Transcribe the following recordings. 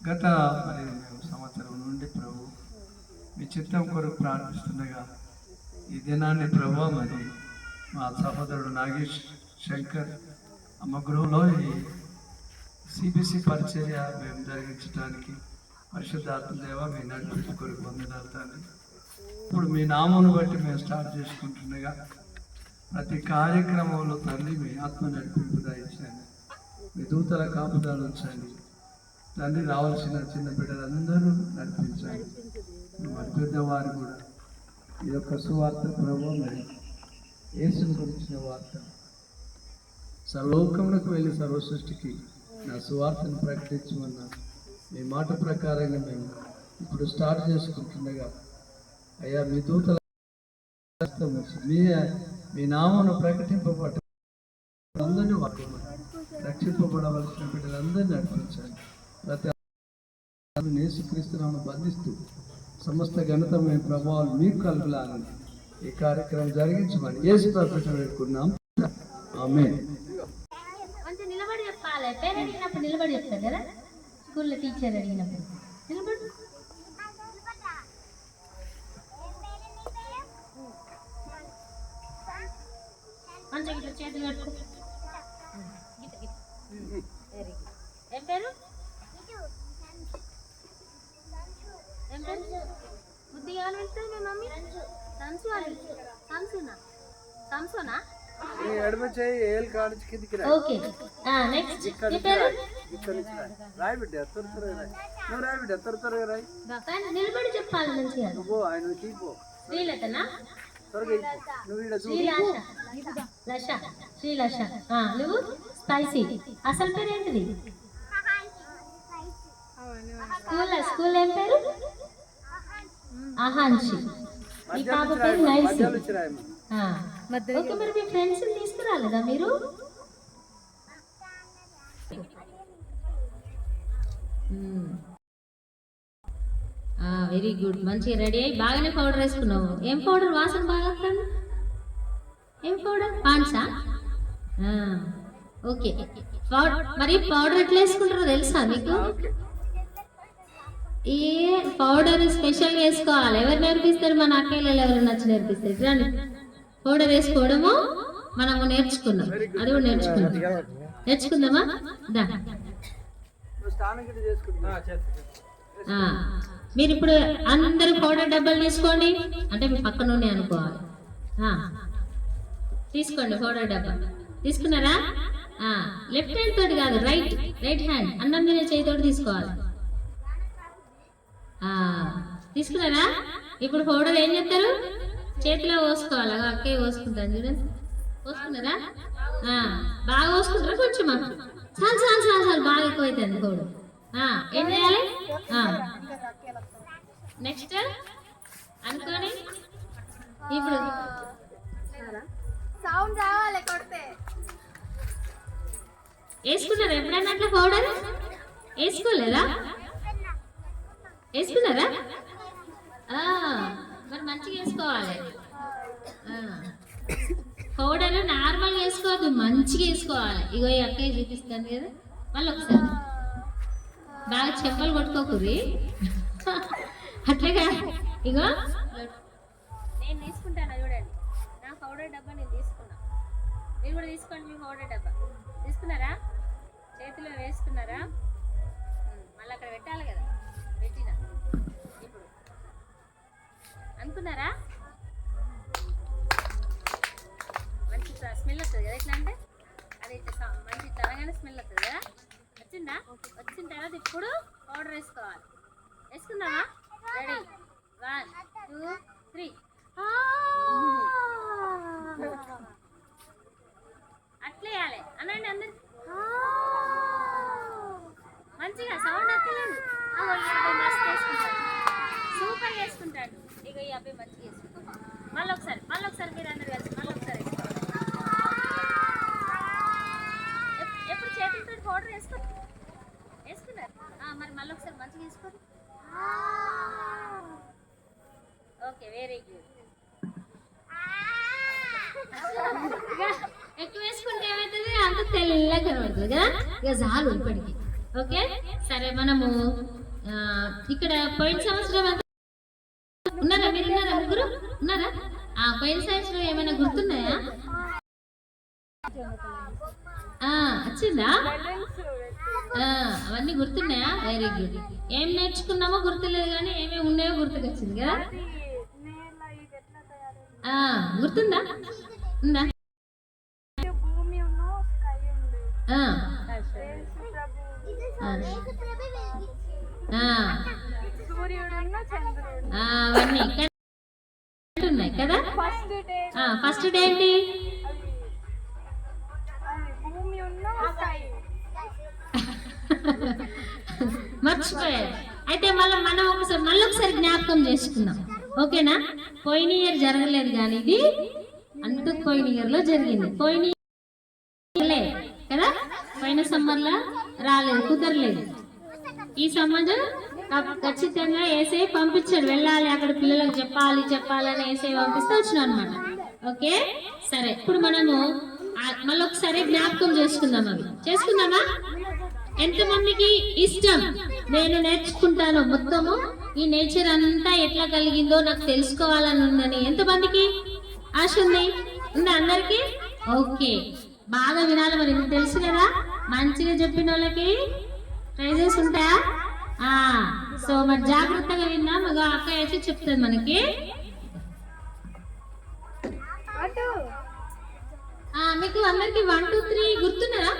గత మేము సంవత్సరం నుండి ప్రభు మీ చిత్తం కొరకు ప్రార్థిస్తుండగా ఈ దినాన్ని ప్రభు మరి మా సహోదరుడు నాగేష్ శంకర్ అమ్మ గృహంలో ఈ సిబిసి పరిచర్య మేము జరిగించడానికి పరిశుద్ధాత్మ దేవ మీ నడిపించి కొరకు పొందినారు తండ్రి. ఇప్పుడు మీ నామను బట్టి మేము స్టార్ట్ చేసుకుంటుండగా ప్రతి కార్యక్రమంలో తండ్రి మీ ఆత్మ నడిపింపు దయచండి, మీ దూతల కాపుదాలు ఉంచండి తండ్రి. రావాల్సిన చిన్న బిడ్డలందరూ నడిపించండి. మరి పెద్దవారు కూడా ఈ యొక్క సువార్త ప్రభు మరి యేసుని గురించిన వార్త సర్వలోకములకు వెళ్ళి సర్వ సృష్టికి నా సువార్తను ప్రకటించమన్న మీ మాట ప్రకారంగా మేము ఇప్పుడు స్టార్ట్ చేసుకుంటుండగా అయ్యా మీ దూతల మీ నామను ప్రకటింపబడ్డ అందరినీ రక్షింపబడవలసిన బిడ్డలందరినీ నడిపించండి. ప్రతి యేసుక్రీస్తునామమున బంధిస్తూ సమస్త ఘనత మేము ప్రభావాలు మీకు కలుగులాలని ఈ కార్యక్రమం జరిగించమని యేసు ప్రభువును వేడుకున్నాం. ఆమేన్. నిలబడి చెప్పాలి. పేరు అడిగినప్పుడు నిలబడి చెప్తారు కదా, స్కూల్లో టీచర్ అడిగినప్పుడు నిలబడి. మంచిగా ఇట్లా చేతులు కట్టుకో. ఏం పేరు? ఏం పేరు? బుద్ధి కావాలి వెళ్తుంది మీ మమ్మీ. సంసు అని. సంసునా? సంసునా? ఓకే. నెక్స్ట్ మీ పేరు? నిలబడి చెప్పాలి మంచిగా. శ్రీలతనా? శ్రీలష. నువ్వు స్పైసీ. అసలు పేరు ఏంటిది? స్కూల్ ఏం పేరు? అహాన్షి. ఈ పాప పేరు నైసి. ఓకే. మరి మీ ఫ్రెండ్స్ తీసుకురాలేదా మీరు? Very good. మంచిగా రెడీ అయ్యి బాగానే పౌడర్ వేసుకున్నావు. ఏం పౌడర్? వాసన బాగా వస్తుంది. ఏం పౌడర్? పాన్సా? ఓకే. మరి పౌడర్ ఎట్లా వేసుకుంటారో తెలుసా మీకు? ఏ పౌడర్ స్పెషల్ వేసుకోవాలి. ఎవరు నేర్పిస్తారు? మన అక్కయ్యలు ఎవరు నచ్చి నేర్పిస్తారు. రండి. పౌడర్ వేసుకోవడము మనము నేర్చుకున్నాం. అది కూడా నేర్చుకుందామా? మీరు ఇప్పుడు అందరూ పౌడర్ డబ్బాలు తీసుకోండి. అంటే మీ పక్కన ఉన్నాయి అనుకోవాలి. తీసుకోండి పౌడర్ డబ్బా. తీసుకున్నారా? లెఫ్ట్ హ్యాండ్ తోటి కాదు, రైట్ హ్యాండ్ అన్నం తినే చేతితోటి తీసుకోవాలి. తీసుకున్నారా? ఇప్పుడు పౌడర్ ఏం చేస్తారు? చేతిలో పోసుకోవాలి. అక్కయ్య పోసుకుంటాను చూడండి. పోసుకున్నారా? బాగా పోసుకుంటారా? కొంచెం చాలు బాగా ఎక్కువ అవుతుంది పౌడర్. ఏం చేయాలి? నెక్స్ట్ అనుకోని ఇప్పుడు సౌండ్ రావాలి కొడితే. వేసుకున్నారా ఎప్పుడన్నా అట్లా పౌడర్? వేసుకోలేదా? వేసుకున్నారా? మరి మంచిగా వేసుకోవాలి. పౌడర్ నార్మల్గా వేసుకోవద్దు, మంచిగా వేసుకోవాలి. ఇగో ఈ అక్కయ్య చూపిస్తాను కదా, మళ్ళీ ఒకసారి బాగా చెంపలు కొట్టుకోకూరి అట్లాగా. ఇగో నేను తీసుకుంటాను చూడండి. నా పౌడర్ డబ్బా నేను తీసుకున్నా. మీరు కూడా తీసుకోండి. మీ పౌడర్ డబ్బా తీసుకున్నారా? చేతిలో వేసుకున్నారా? మళ్ళీ అక్కడ పెట్టాలి కదా, పెట్టిన ఇప్పుడు అనుకున్నారా? మంచి స్మెల్ వస్తుంది కదా. ఎట్లా అంటే అది ఇట్లా మంచి తరగానే స్మెల్ వస్తుంది కదా. వచ్చిందా? వచ్చిన తర్వాత ఇప్పుడు పౌడర్ వేసుకోవాలి. వేసుకుందామా? రెడీ? 1 2 3. అట్లే వేయాలి అనండి అందరు. మంచిగా సౌండ్ వస్తలేదు. మస్తు వేసుకుంటాడు, సూపర్ వేసుకుంటాడు. ఇక ఈ అబ్బాయి మంచిగా వేసుకుంటాడు. మళ్ళీ ఒకసారి మీరు అందరు కలిసి మళ్ళీ ఒకసారి ఎప్పుడు చేతులతో పౌడర్ వేసుకున్నారు. మరి మళ్ళీ ఒకసారి మంచిగా వేసుకోండి. Okay, very good. ఎక్కువ వేసుకుంటే ఏమవుతుంది? అంత తెల్లగా కనబడుతుంది కదా. ఇక చాలు ఇప్పటికి. ఓకే సరే మనము ఇక్కడ పోయిన సంవత్సరం ఉన్నారా మీరు ఉన్నారా ముగ్గురు ఉన్నారా పోయిన సంవత్సరం ఏమైనా గుర్తున్నాయా వచ్చిందా అవన్నీ గుర్తున్నాయా వెరీ గుడ్ ఏం నేర్చుకున్నామో గుర్తులేదు కానీ ఏమేమి ఉన్నాయో గుర్తుకొచ్చింది కదా గుర్తుందా ఉందా అవన్నీ ఉన్నాయి కదా ఫస్ట్ డే ఏంటి మర్చిపోయారు అయితే మనం ఒకసారి జ్ఞాపకం చేసుకుందాం ఓకేనా పోయిన ఇయర్ జరగలేదు కానీ ఇది అంతకు పోయిన ఇయర్ లో జరిగింది పోయిన కదా పోయిన సమ్మర్ లో రాలేదు కుదరలేదు ఈ సమ్మర్ ఖచ్చితంగా ఏసే పంపించాడు వెళ్ళాలి అక్కడ పిల్లలకు చెప్పాలని ఏసే పంపిస్తే వచ్చినాం అనమాట ఓకే సరే ఇప్పుడు మనము మళ్ళీ ఒకసారి జ్ఞాపకం చేసుకుందామా ఎంతమందికి ఇష్టం నేను నేర్చుకుంటాను మొత్తము ఈ నేచర్ అంతా ఎట్లా కలిగిందో నాకు తెలుసుకోవాలని ఉందని ఎంతమందికి ఆశ ఉందా అందరికి ఓకే బాగా వినాలి మరి తెలుసు కదా మంచిగా చెప్పిన వాళ్ళకి ప్రైజెస్ ఉంటాయా సో మరి జాగ్రత్తగా విందాం అక్క అయితే చెప్తుంది మనకి మీకు అందరికి 1 2 3 గుర్తున్నారా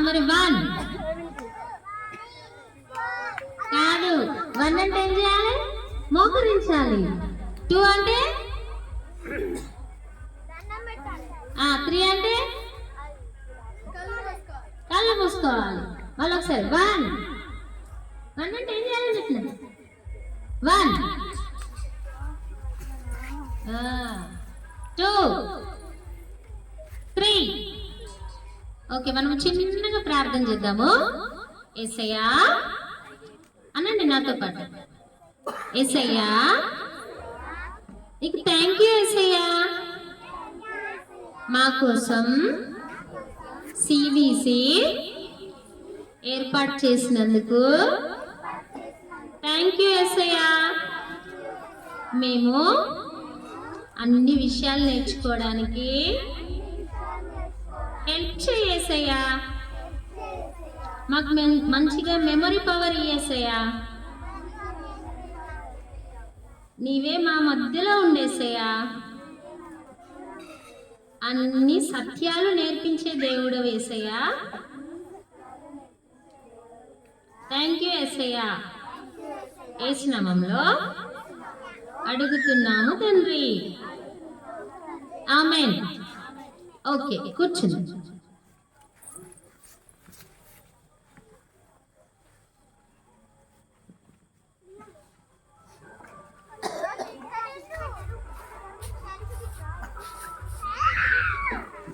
మరి 1 కాదు 1 అంటే ఏం చేయాలి మోకరించాలి 2 అంటే 3 అంటే కళ్ళు మూసుకోవాలి మళ్ళీ ఒకసారి 1 అంటే ఏం చేయాలని చెప్పిన 1 2 3 ఓకే మనం చిన్నగా ప్రార్థన చేద్దాము యేసయ్యా అనండి నాతో పాటు యేసయ్యా నీకు థ్యాంక్ యూ యేసయ్యా మా కోసం సివిసి ఏర్పాటు చేసినందుకు థ్యాంక్ యూ యేసయ్యా మేము అన్ని విషయాలు నేర్చుకోవడానికి హెల్ప్ చేయేసయ్యా మాకు మంచిగా మెమరీ పవర్ ఇయ్యేసయ్యా నీవే మా మధ్యలో ఉండేసయ్యా అన్ని సత్యాలు నేర్పించే దేవుడు వేసయ్యా థ్యాంక్ యూ యేసయ్యా యేసు నామములో అడుగుతున్నాము తండ్రి ఆమేన్ ఓకే కూర్చుని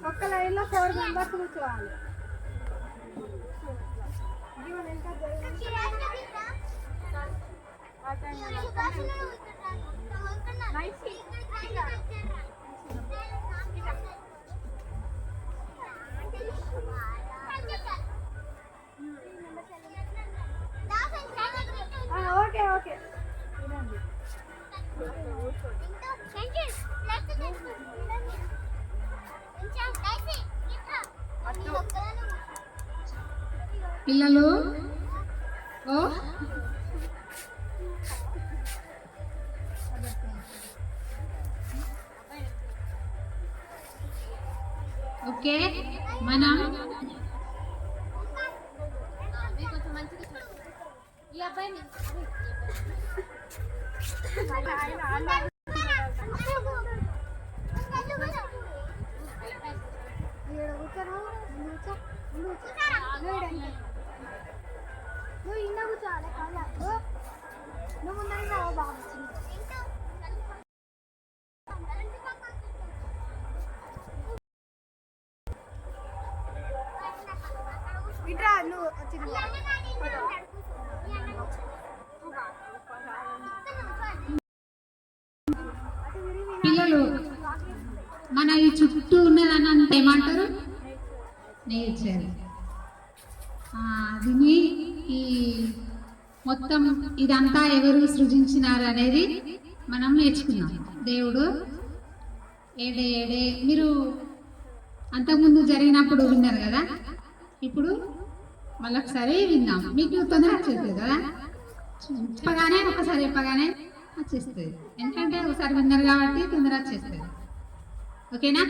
ఒక్క లైన్లో 4 మెంబర్స్ కూర్చోవాలి ఓకే ఓకే పిల్లలు ఓకే మనం ఈ అబ్బాయిని నువ్వు ఇందా కూర్చోవాలి కాదు నువ్వు ముందర బాబు ఇట్రా నువ్వు పిల్లలు మన ఈ చుట్టూ ఉన్నదని అంత ఏమంటారు నేచర్ దీన్ని ఈ మొత్తం ఇదంతా ఎవరు సృజించినారు అనేది మనం నేర్చుకున్నాం. దేవుడు ఏడే ఏడే మీరు అంతకుముందు జరిగినప్పుడు విన్నారు కదా, ఇప్పుడు మళ్ళీ ఒకసారి విన్నాం. మీకు తొందర వచ్చేస్తుంది కదా, చెప్పగానే ఒకసారి చెప్పగానే వచ్చేస్తుంది, ఎందుకంటే ఒకసారి విన్నారు కాబట్టి తొందర వచ్చేస్తుంది. ఓకేనా?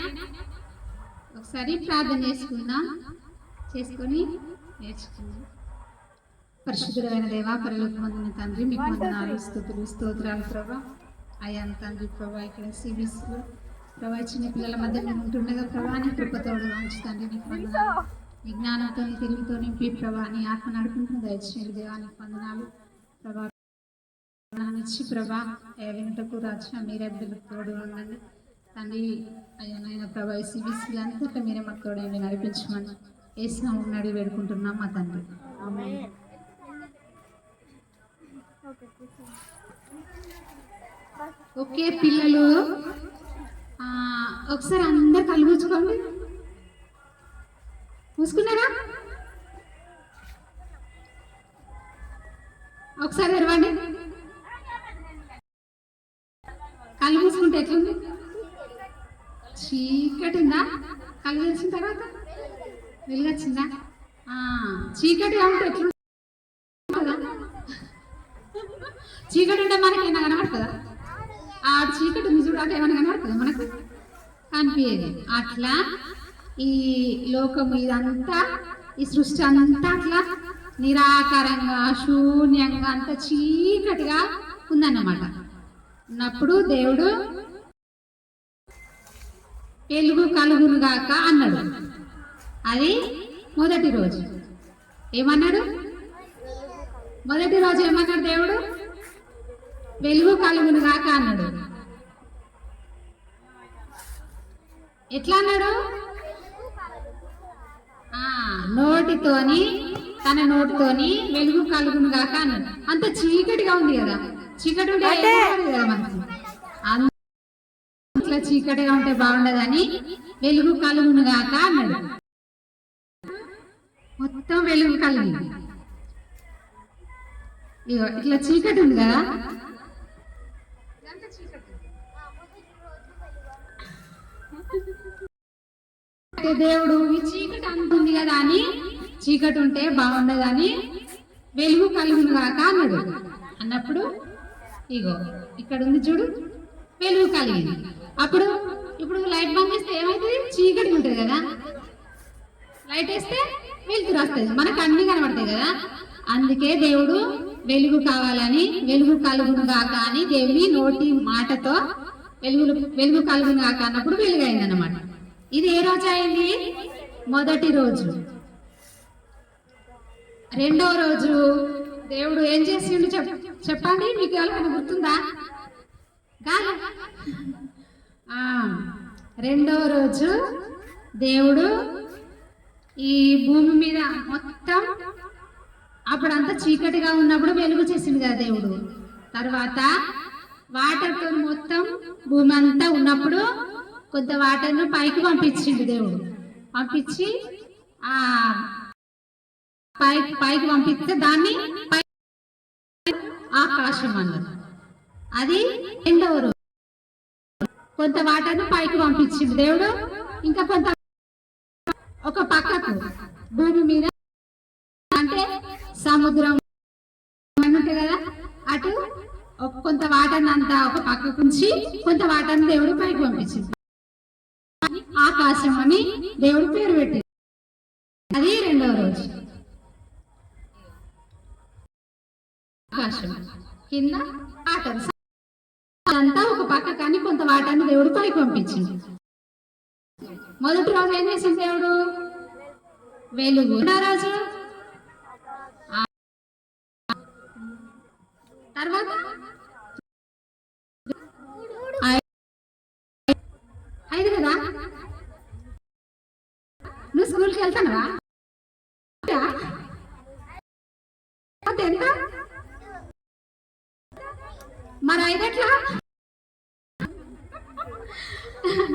ఒకసారి ప్రార్థన చేసుకుందాం, చేసుకొని నేర్చుకుందాం. పరిశుద్ధమైన దేవా, పరలోకమందున తండ్రి, మీకు వందనాలు, స్తుతులు, స్తోత్రాలు ప్రభా. అయ్యా తండ్రి ప్రభా, ఇక్కడ సిబిఎస్లో ప్రభా చిన్న పిల్లల మధ్య మేము ఉంటుండగా ప్రభా నీ కృపతోడు ఉంచుతండి. నీకు వందనాలు. నీ జ్ఞానంతో నీ తెలుగుతో నింపి ప్రభా నీ ఆత్మ నడుపుకుంటున్న దయచేయండి దేవా. నీకు వందనాలు ప్రభా. ఇచ్చి ప్రభా వింటకు రాజ్యం మీరే తోడు ఉండండి తండ్రి. అయ్యా నాయన ప్రభా సిబిఎస్సీ అంతటా మీరే మాకు తోడండి, నడిపించమని వేసిన ఉన్నాడు వేడుకుంటున్నాం మా తండ్రి. ఆమేన్. ఓకే పిల్లలు, ఒకసారి అందరు కళ్ళు మూసుకోండి. మూసుకున్నారా? ఒకసారి తెరవండి. కళ్ళు మూసుకుంటే ఎట్లుంది? చీకటి ఉందా? కళ్ళు తెరిచిన తర్వాత వెలుగు వచ్చిందా? చీకటిగా ఉంటే ఎట్లుంటుందా? చీకటి ఉంటే మనకి ఏమైనా కనబడుతుందా? ఆ చీకటి ఉంది చూడ, అంటే ఏమైనా కనబడుతుందా? మనకు కనిపించేది. అట్లా ఈ లోకము ఇదంతా, ఈ సృష్టి అంతా అట్లా నిరాకారంగా శూన్యంగా అంత చీకటిగా ఉందన్నమాట. ఉన్నప్పుడు దేవుడు వెలుగు కలుగును గాక అన్నాడు. అది మొదటి రోజు. ఏమన్నాడు? మొదటి రోజు ఏమన్నాడు దేవుడు? వెలుగు కలుగును గాక అన్నాడు. ఎట్లా అన్నాడు? నోటితోని, తన నోటితోని వెలుగు కలుగును గాక అన్నాడు. అంత చీకటిగా ఉంది కదా, చీకటి ఉంటే కదా మనకి, ఇట్లా చీకటిగా ఉంటే బాగుండదని వెలుగు కలుగును గాక అన్నాడు. మొత్తం వెలుగు కలిగింది. ఇట్లా చీకటి ఉంది కదా, దేవుడు ఈ చీకటి అంటుంది కదా అని, చీకటి ఉంటే బాగుండదని వెలుగు కలుగును గాక అన్నాడు. అన్నప్పుడు ఇగో ఇక్కడ ఉంది చూడు, వెలుగు కలిగింది. అప్పుడు ఇప్పుడు లైట్ బంద్ చేస్తే ఏమైతుంది? చీకటి ఉంటుంది కదా, లైట్ వేస్తే వెలుతురు వస్తుంది, మనకు అన్ని కనబడతాయి కదా. అందుకే దేవుడు వెలుగు కావాలని వెలుగు కలుగును గాక అని దేవుని నోటి మాటతో వెలుగు కలుగును గాక అన్నప్పుడు వెలుగు అయింది అన్నమాట. ఇది ఏ రోజు అయింది? మొదటి రోజు. రెండో రోజు దేవుడు ఏం చేసిండు చెప్పండి, మీకు ఎవరికైనా గుర్తుందా? రెండవ రోజు దేవుడు ఈ భూమి మీద మొత్తం, అప్పుడంతా చీకటిగా ఉన్నప్పుడు వెలుగు చేసిండు కదా దేవుడు. తర్వాత వాటర్తో మొత్తం భూమి అంతా ఉన్నప్పుడు కొంత వాటర్ను పైకి పంపించిండు దేవుడు. పంపించి పైకి పంపిస్తే దాన్ని ఆకాశం అన్నారు. అది రెండవ రోజు. కొంత వాటర్ను పైకి పంపించిండు దేవుడు. ఇంకా కొంత ఒక పక్కకు భూమి మీద, అంటే సముద్రం ఉంటాయి కదా, అటు కొంత వాటర్ని అంతా ఒక పక్కకు ఉంచి కొంత వాటర్ని దేవుడు పైకి పంపించింది. ఆకాశం అని దేవుడు పేరు పెట్టింది. అది రెండవ రోజు. ఆకాశం కింద వాటర్ అంతా ఒక పక్క కానీ కొంత వాటర్ని దేవుడు పైకి పంపించింది. మొదటి రోజు ఏం చేసింది దేవుడు? వెలుగు. రోజు తర్వాత ఐదు కదా. నువ్వు స్కూల్కి వెళ్తానవా? ఎంత మరి ఐదట్లా?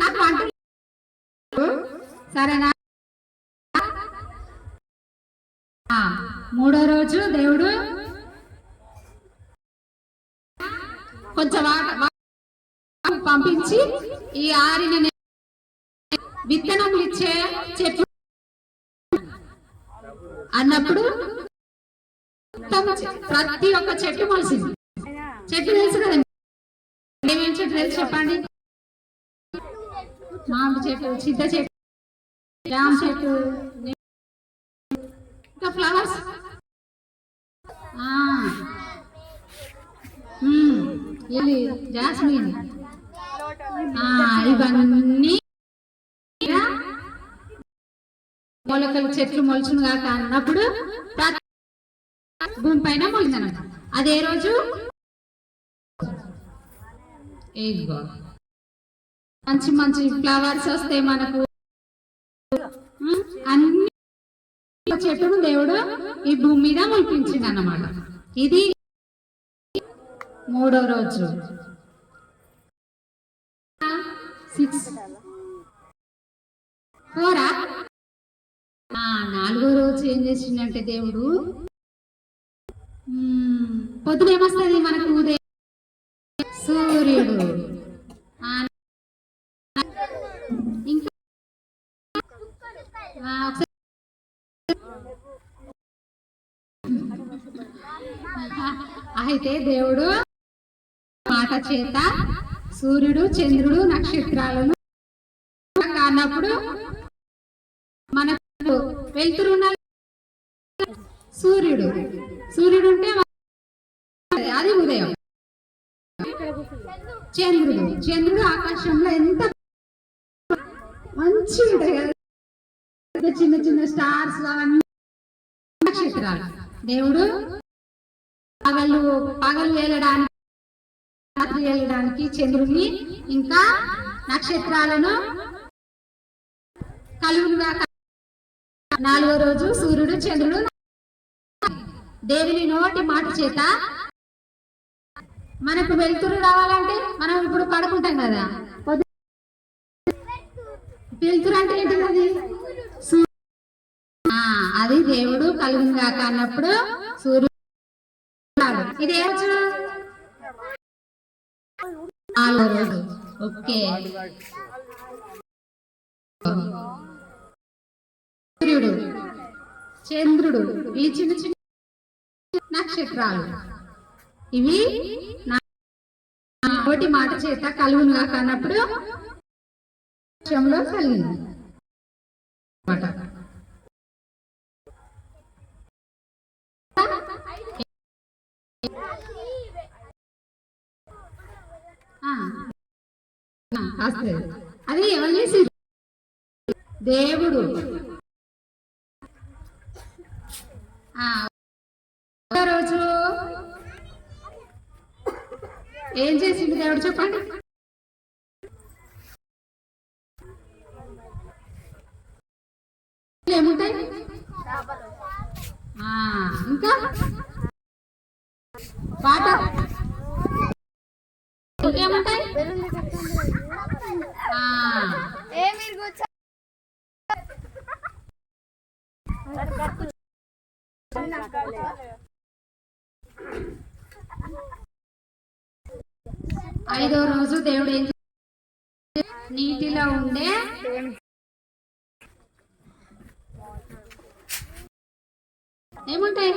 నాకు వంట సరేనా? ఆ, మూడో రోజు దేవుడు కొంచెం పంపించి ఈ ఆరిన విత్తనములు ఇచ్చే చెట్లు అన్నప్పుడు ప్రతి ఒక్క చెట్టు మొలిసింది. చెట్టు తెలుసు కదండి, ఏమేమి చెట్టు తెలుసు చెప్పండి? మామిడి చెట్టు, చింత చెట్టు, జామ చెట్టు, ఇంకా ఫ్లవర్స్, జాస్మిన్, ఇవన్నీ మొలకలు చెట్లు మొలుచును కాక అన్నప్పుడు భూమి పైన మొలిందనమాట. అదే రోజు మంచి మంచి ఫ్లవర్స్ వస్తే మనకు అన్ని చెట్టును దేవుడు ఈ భూమి మీద మొలిపించింది అన్నమాట. ఇది మూడో రోజు. 4 నాలుగో రోజు ఏం చేసిందంటే దేవుడు పొద్దున ఏమొస్తుంది మనకు? ఉదయం సూర్యుడు, ఇంకా అయితే దేవుడు మాట చేత సూర్యుడు, చంద్రుడు, నక్షత్రాలను అన్నప్పుడు మనకు వెళ్తురు సూర్యుడు ఉంటే అది ఉదయం. చంద్రుడు ఆకాశంలో ఎంత మంచిగా ఉంటాయి కదా, చిన్న చిన్న స్టార్స్ అవన్నీ నక్షత్రాలు. దేవుడు పగలు వెళ్ళడానికి, రాత్రి వెళ్ళడానికి చంద్రుడిని ఇంకా నక్షత్రాలను కలుగుగా. నాలుగో రోజు సూర్యుడు, చంద్రుడు దేవుని నోటి మాట చేత మనకు వెలుతురు రావాలంటే మనం ఇప్పుడు పడుకుంటాం కదా, వెలుతురు అంటే ఏంటిది? అది అది దేవుడు కలుగుగా అన్నప్పుడు సూర్యుడు. ఇది ఏ రోజు? నాలుగో రోజు. ఓకే, సూర్యుడు, చంద్రుడు, ఈ చిన్న చిన్న నక్షత్రాలు ఇవి ఒకటి మాట చేత కలుగునుగా అన్నప్పుడు కలిగింది. అది ఎవరు చేసి? దేవుడు. రోజు ఏం చేసింది దేవుడు చెప్పండి? ఏముంటాయి ఇంకా వాటర్, ఇంకేముంటాయి? ఐదో రోజు దేవుడు ఏం నీటిలో ఉండే ఏముంటాయి?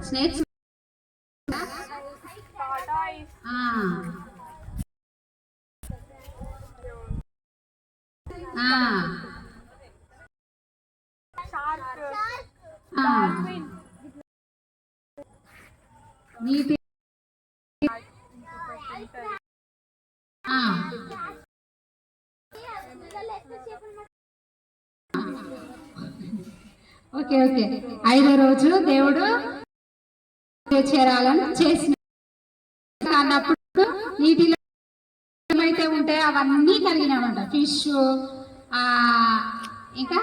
స్నేక్స్, నీటి ఓకే ఓకే. ఐదో రోజు దేవుడు చేరాలను చేసిన అన్నప్పుడు నీటిలో ఏమైతే ఉంటాయో అవన్నీ కలిగినామంట. ఫిష్, ఇంకా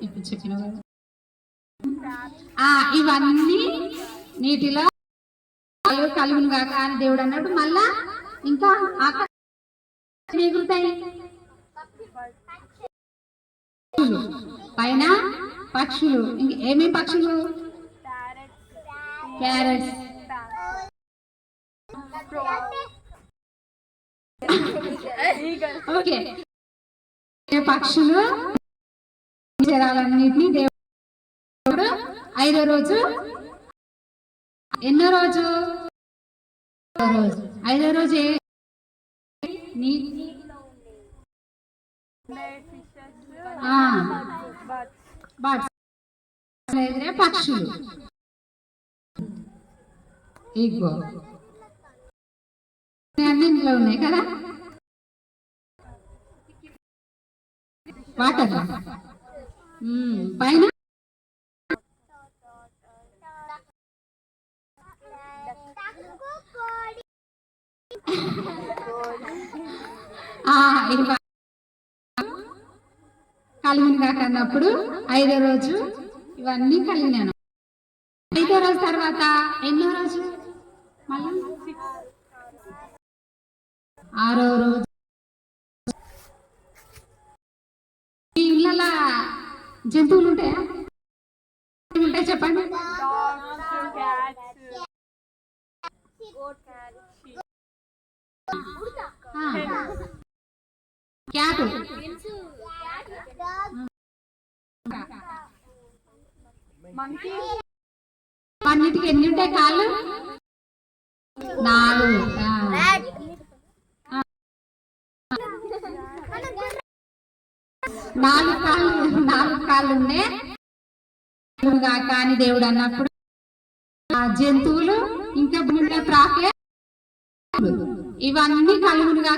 ఇప్పుడు చెప్పిన ఇవన్నీ నీటిలో కలుగును గాక అని దేవుడు అన్నప్పుడు మళ్ళా ఇంకా మిగులుతాయి పైన పక్షులు ఏమేమి పక్షులు క్యారెట్స్ ఓకే పక్షులు జరాలన్నిటినీ దేవుడు ఐదో రోజు ఎన్నో రోజు ఐదో రోజు పక్షులు ఇగో అన్ని ఇంట్లో ఉన్నాయి కదా వాటర్ పైన కలిగిన కాక అన్నప్పుడు ఐదో రోజు ఇవన్నీ కలిగినాను ఐదో రోజు తర్వాత ఎన్నో రోజు మళ్ళీ ఆరో రోజు ఈ ఇళ్ళ జంతువులు ఉంటాయా ఉంటాయి చెప్పండి క్యాట్ అన్నిటికి ఎన్ని ఉంటాయి కాళ్ళు 4 4 కాళ్ళు ఉండే కానీ దేవుడు అన్నప్పుడు ఆ జంతువులు ఇంకా ప్రాకే ఇవన్నీ కలుగునుగా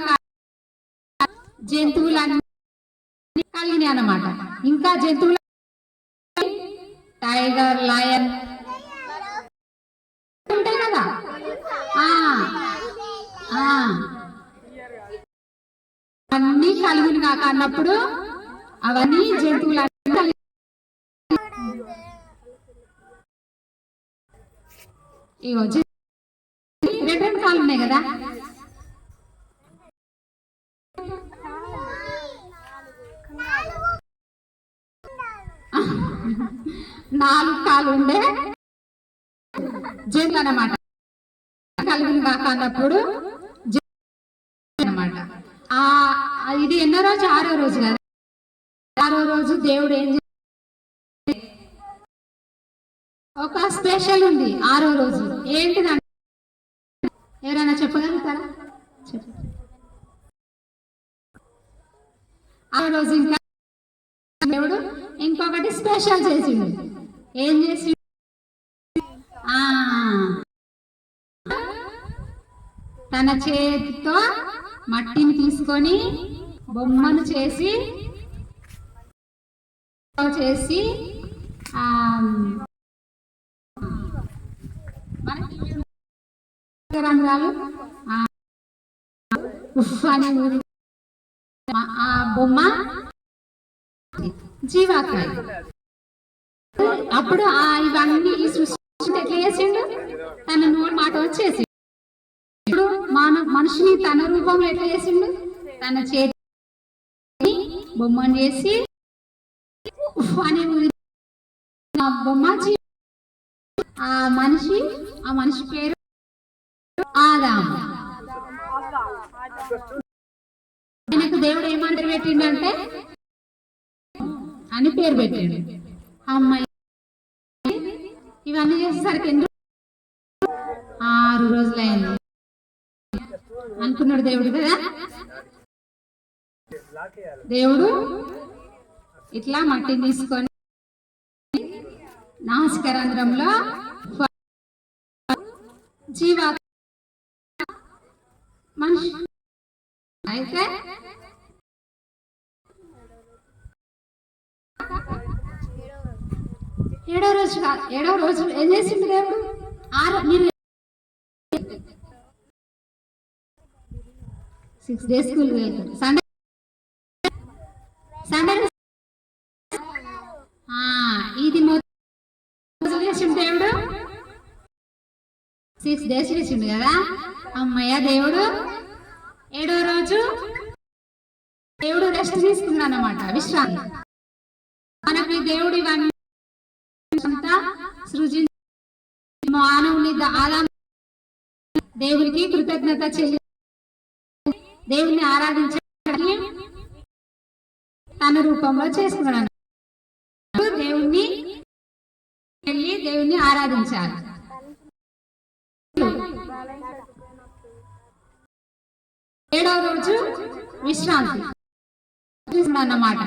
జంతువులన్నీ కలిగినాయి అన్నమాట ఇంకా జంతువులు టైగర్ లయన్ ఉంటాయి కదా అన్నీ కలుగును కాక అన్నప్పుడు అవన్నీ జంతువులు ఇగో రెండు కాళ్ళు ఉన్నాయి కదా 4 కాళ్ళు ఉండే జంతువులు అన్నమాట కలుగును కాక అన్నప్పుడు అన్నమాట ఇది ఎన్నో రోజు 6వ రోజు కదా 6వ రోజు దేవుడు ఏం ఒక స్పెషల్ ఉంది 6వ రోజు ఏంటిదంటే ఎవరైనా చెప్పగలుగుతారా చెప్పు 6వ రోజు ఇంకా దేవుడు ఇంకొకటి స్పెషల్ చేసిండు ఏం చేసి తన చేతితో మట్టిని తీసుకొని బొమ్మను చేసి రంధ్రాలు అనే ఆ బొమ్మ జీవాకాయ అప్పుడు ఇవన్నీ ఈ సృష్టి ఎట్లా చేసిండు తన నోరు మాట వచ్చేసి ఇప్పుడు మనిషిని తన రూపంలో ఎట్లా చేసిండు తన చేతి బొమ్మను చేసి అనే బొమ్మ ఆ మనిషి పేరు ఆదాము ఆయనకు దేవుడు ఏమని పేరు పెట్టిండంటే అని పేరు పెట్టాడు అమ్మాయి ఇవన్నీ చేసేసరికి 6 రోజులైంది అనుకున్నాడు దేవుడు కదా దేవుడు ఇట్లా మట్టిని తీసుకొని నాసికరంధ్రంలో జీవా మనిషి అయితే ఏడో రోజు ఏం చేసిండు దేవుడు 6 days స్కూల్ వెళ్తాడు సండే ఇది 6 days ఇచ్చిండు కదా. అమ్మయ్య, దేవుడు 7వ రోజు దేవుడు రెస్ట్ తీసుకున్నాడు అన్నమాట, విశ్రాంతి. మనకి దేవుడు ఇవన్నీ అంతా సృజించి మానవుని దేవునికి కృతజ్ఞత చెల్లి దేవుని ఆరాధించడానికి తన రూపంలో చేసుకున్నాడు. దేవుణ్ణి వెళ్ళి దేవుణ్ణి ఆరాధించాలి. 7వ రోజు విశ్రాంతి అన్నమాట.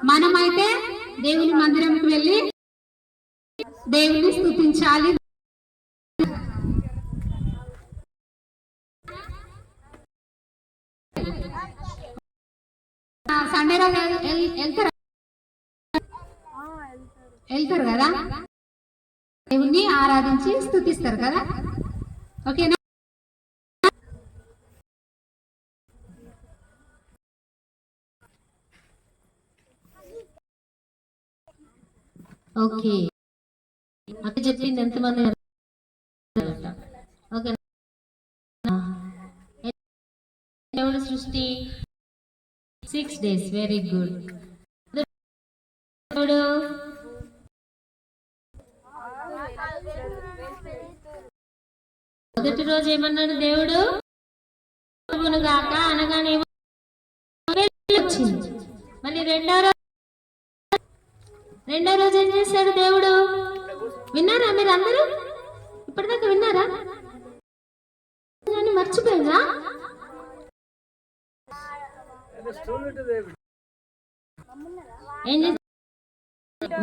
మనమైతే దేవుని మందిరంకి వెళ్ళి దేవుని స్తుతించాలి. సండే రోజు వెళ్తారు కదా, దేవుణ్ణి ఆరాధించి స్తుతిస్తారు కదా. ఓకేనా? ఓకే, అక్క చెప్పింది ఎంతమంది? ఓకే, దేవుడి సృష్టి 6 days. Very good. దేవుడు మొదటి రోజు ఏమన్నాడు? దేవుడు గాక అనగానే వచ్చింది. మళ్ళీ రెండో రోజు ఏం చేశాడు దేవుడు? విన్నారా మీరు అందరూ? ఇప్పటిదాకా విన్నారా? మర్చిపోయిందా? ఏం చేసి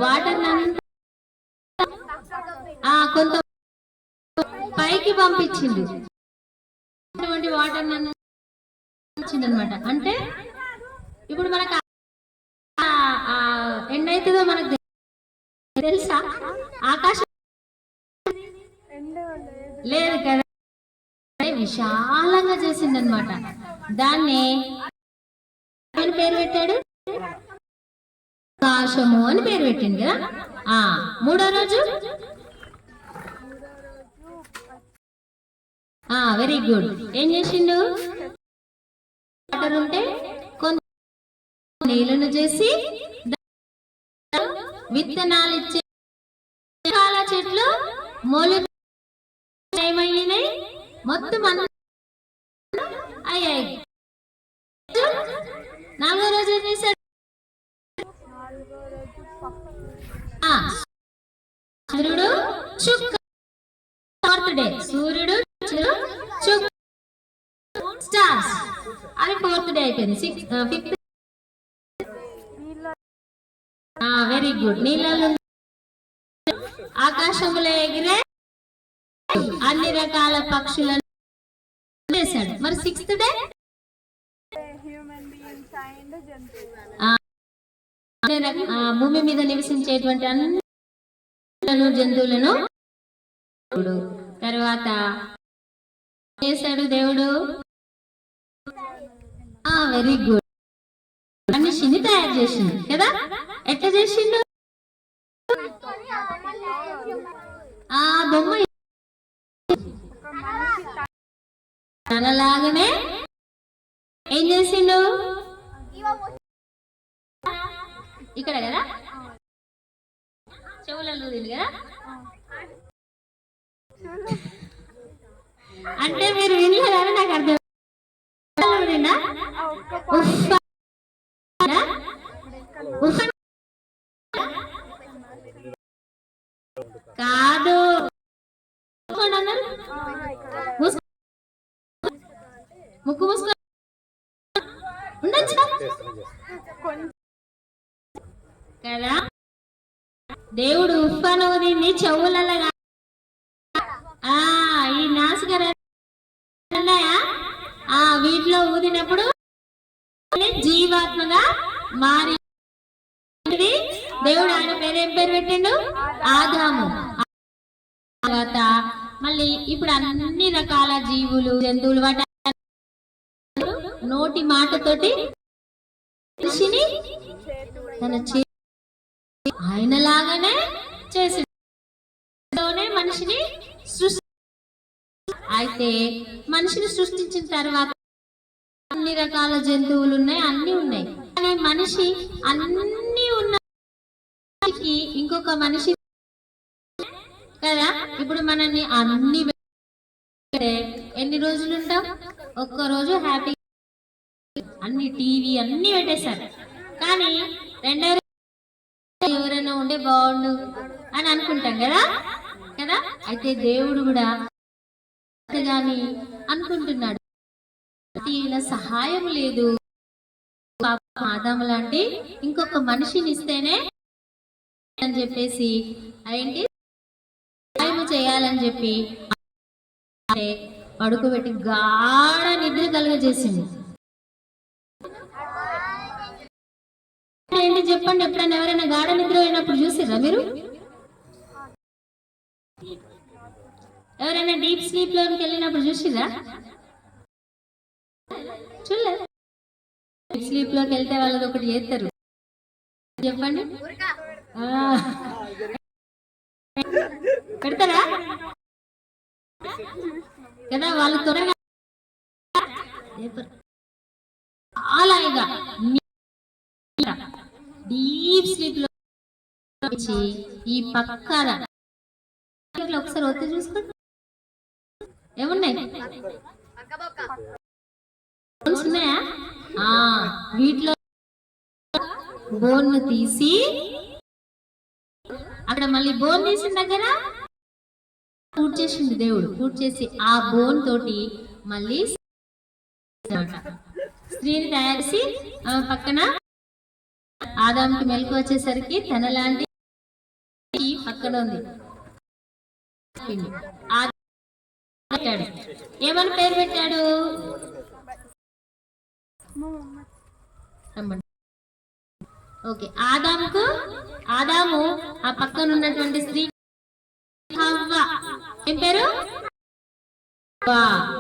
వాటర్ కొంత పైకి పంపించింది. అటువంటి వాటర్ వచ్చింది అనమాట. అంటే ఇప్పుడు మనకు ఎండ్ అవుతుందో మనకు తెలుసా? ఆకాశం లేదు కదా, విశాలంగా చేసింది అనమాట. దాన్ని పేరు పెట్టాడు, ఆకాశము అని పేరు పెట్టింది కదా. 3వ రోజు వెరీ గుడ్. ఏం చేసిండు? వాటర్ ఉంటే కొంత నీళ్ళను చేసి విత్తనాలు ఇచ్చే చెట్లు ఏమైనాయి? మొత్తం అయ్యాయి. 4వ రోజు ఏం చేశాడు? సూర్యుడు చుక్క. 4th day సూర్యుడు చుక్క స్టార్స్. అది 4th day అయిపోయింది. 5th very good. నీళ్ళలో ఆకాశంలో ఎగిరే అన్ని రకాల పక్షులను చేశాడు. మరి 6th day భూమి మీద నివసించేటువంటి అన్ని జంతువులను తర్వాత చేశాడు దేవుడు. Very good. మనిషిని తయారు చేసిండు కదా. ఎట్లా చేసిండు? బొమ్మ తనలాగానే ఏం చేసిండు? ఇక్కడ కదా చెవులలో కదా. అంటే మీరు వినలేదని నాకు అర్థం కాదు. ముక్కు మూసుకో ఉండొచ్చు కదా. దేవుడు ఉఫ్ అనేది చెవులలో ఈ నాసిక ఉన్నాయా, వీటిలో ఊదినప్పుడు జీవాత్మగా మారి దేవుడు ఆయన పేరు ఏం పేరు పెట్టిండు? ఆదాము. తర్వాత మళ్ళీ ఇప్పుడు అన్ని రకాల జీవులు జంతువులు వాటి నోటి మాటతోటి మనిషిని తన ఆయనలాగానే చేసి మనిషిని సృష్టి అయితే మనిషిని సృష్టించిన తర్వాత అన్ని రకాల జంతువులు ఉన్నాయి, అన్ని ఉన్నాయి. కానీ మనిషి అన్ని ఉన్న ఇంకొక మనిషి కదా. ఇప్పుడు మనల్ని అన్ని ఎన్ని రోజులు ఉంటాం? ఒక్క రోజు హ్యాపీ, అన్ని టీవీ అన్ని పెట్టేశారు. కానీ రెండో రోజు ఎవరైనా ఉంటే బాగుండు అని అనుకుంటాం కదా కదా. అయితే దేవుడు కూడా కానీ అనుకుంటున్నాడు, ఇలా సహాయం లేదు, ఆదాము లాంటి ఇంకొక మనిషిని ఇస్తేనే అని చెప్పేసి ఏంటి సహాయం చేయాలని చెప్పి పడుకోబెట్టి గాఢ నిద్ర కలుగజేసింది. ఏంటి చెప్పండి, ఎప్పుడైనా ఎవరైనా గాఢ నిద్ర అయినప్పుడు చూసిర్రా మీరు? ఎవరైనా డీప్ స్లీప్ లోకి వెళ్ళినప్పుడు చూసిర్రా? చూడలేదు. డీప్ స్లీప్ లోకి వెళ్తే వాళ్ళది ఒకటి చేస్తారు, చెప్పండి. పెడతారా కదా. వాళ్ళు త్వరగా అలాగా డీప్ స్లీప్ లో ఈ పక్కన ఒకసారి ఒత్తి చూసుకోండి, ఏమున్నాయి ఉన్నాయా? వీటిలో బోన్ తీసి అక్కడ మళ్ళీ బోన్ తీసిన దగ్గర పూర్తి చేసింది దేవుడు. పూర్తి చేసి ఆ బోన్ తోటి మళ్ళీ స్త్రీని తయారు చేసి పక్కన ఆదాముకి మెలకు వచ్చేసరికి తన లాంటి పక్కన ఉంది. ఏమని పేరు పెట్టాడు? ఓకే, ఆదాము ఆ పక్కన ఉన్నటువంటి స్త్రీ హవ్వ. ఏం పేరు?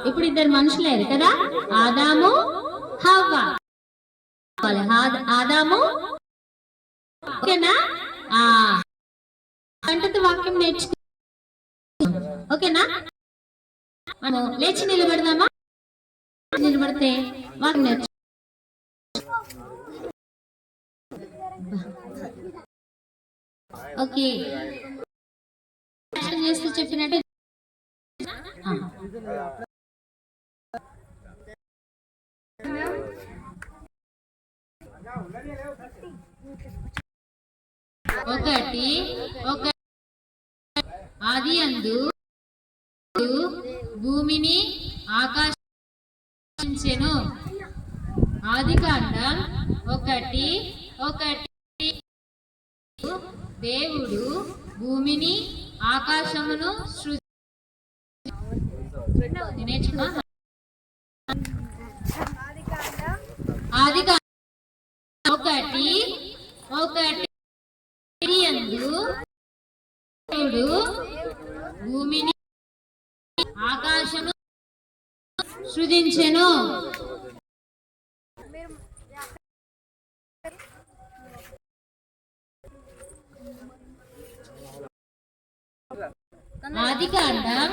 ఇప్పుడు ఇద్దరు మనుషులేరు కదా, ఆదాము హవ్వ. ఆదాము ఓకేనా? గంటతో వాక్యం నేర్చుకో, ఓకేనా? మనం లేచి నిలబడదామా? నిలబడితే వాక్యం నేర్చు. ఓకే, చేస్తూ చెప్పినట్టు ఒకటి ఆది అందు భూమిని ఆకాశించెను. ఆదికాండం 1:1 దేవుడు భూమిని ఆకాశమును నేర్చుకున్నా. ఆదికాండం 1:1 యందు దేవుడు భూమిని ఆకాశమును సృజించెను. ఆదికాండం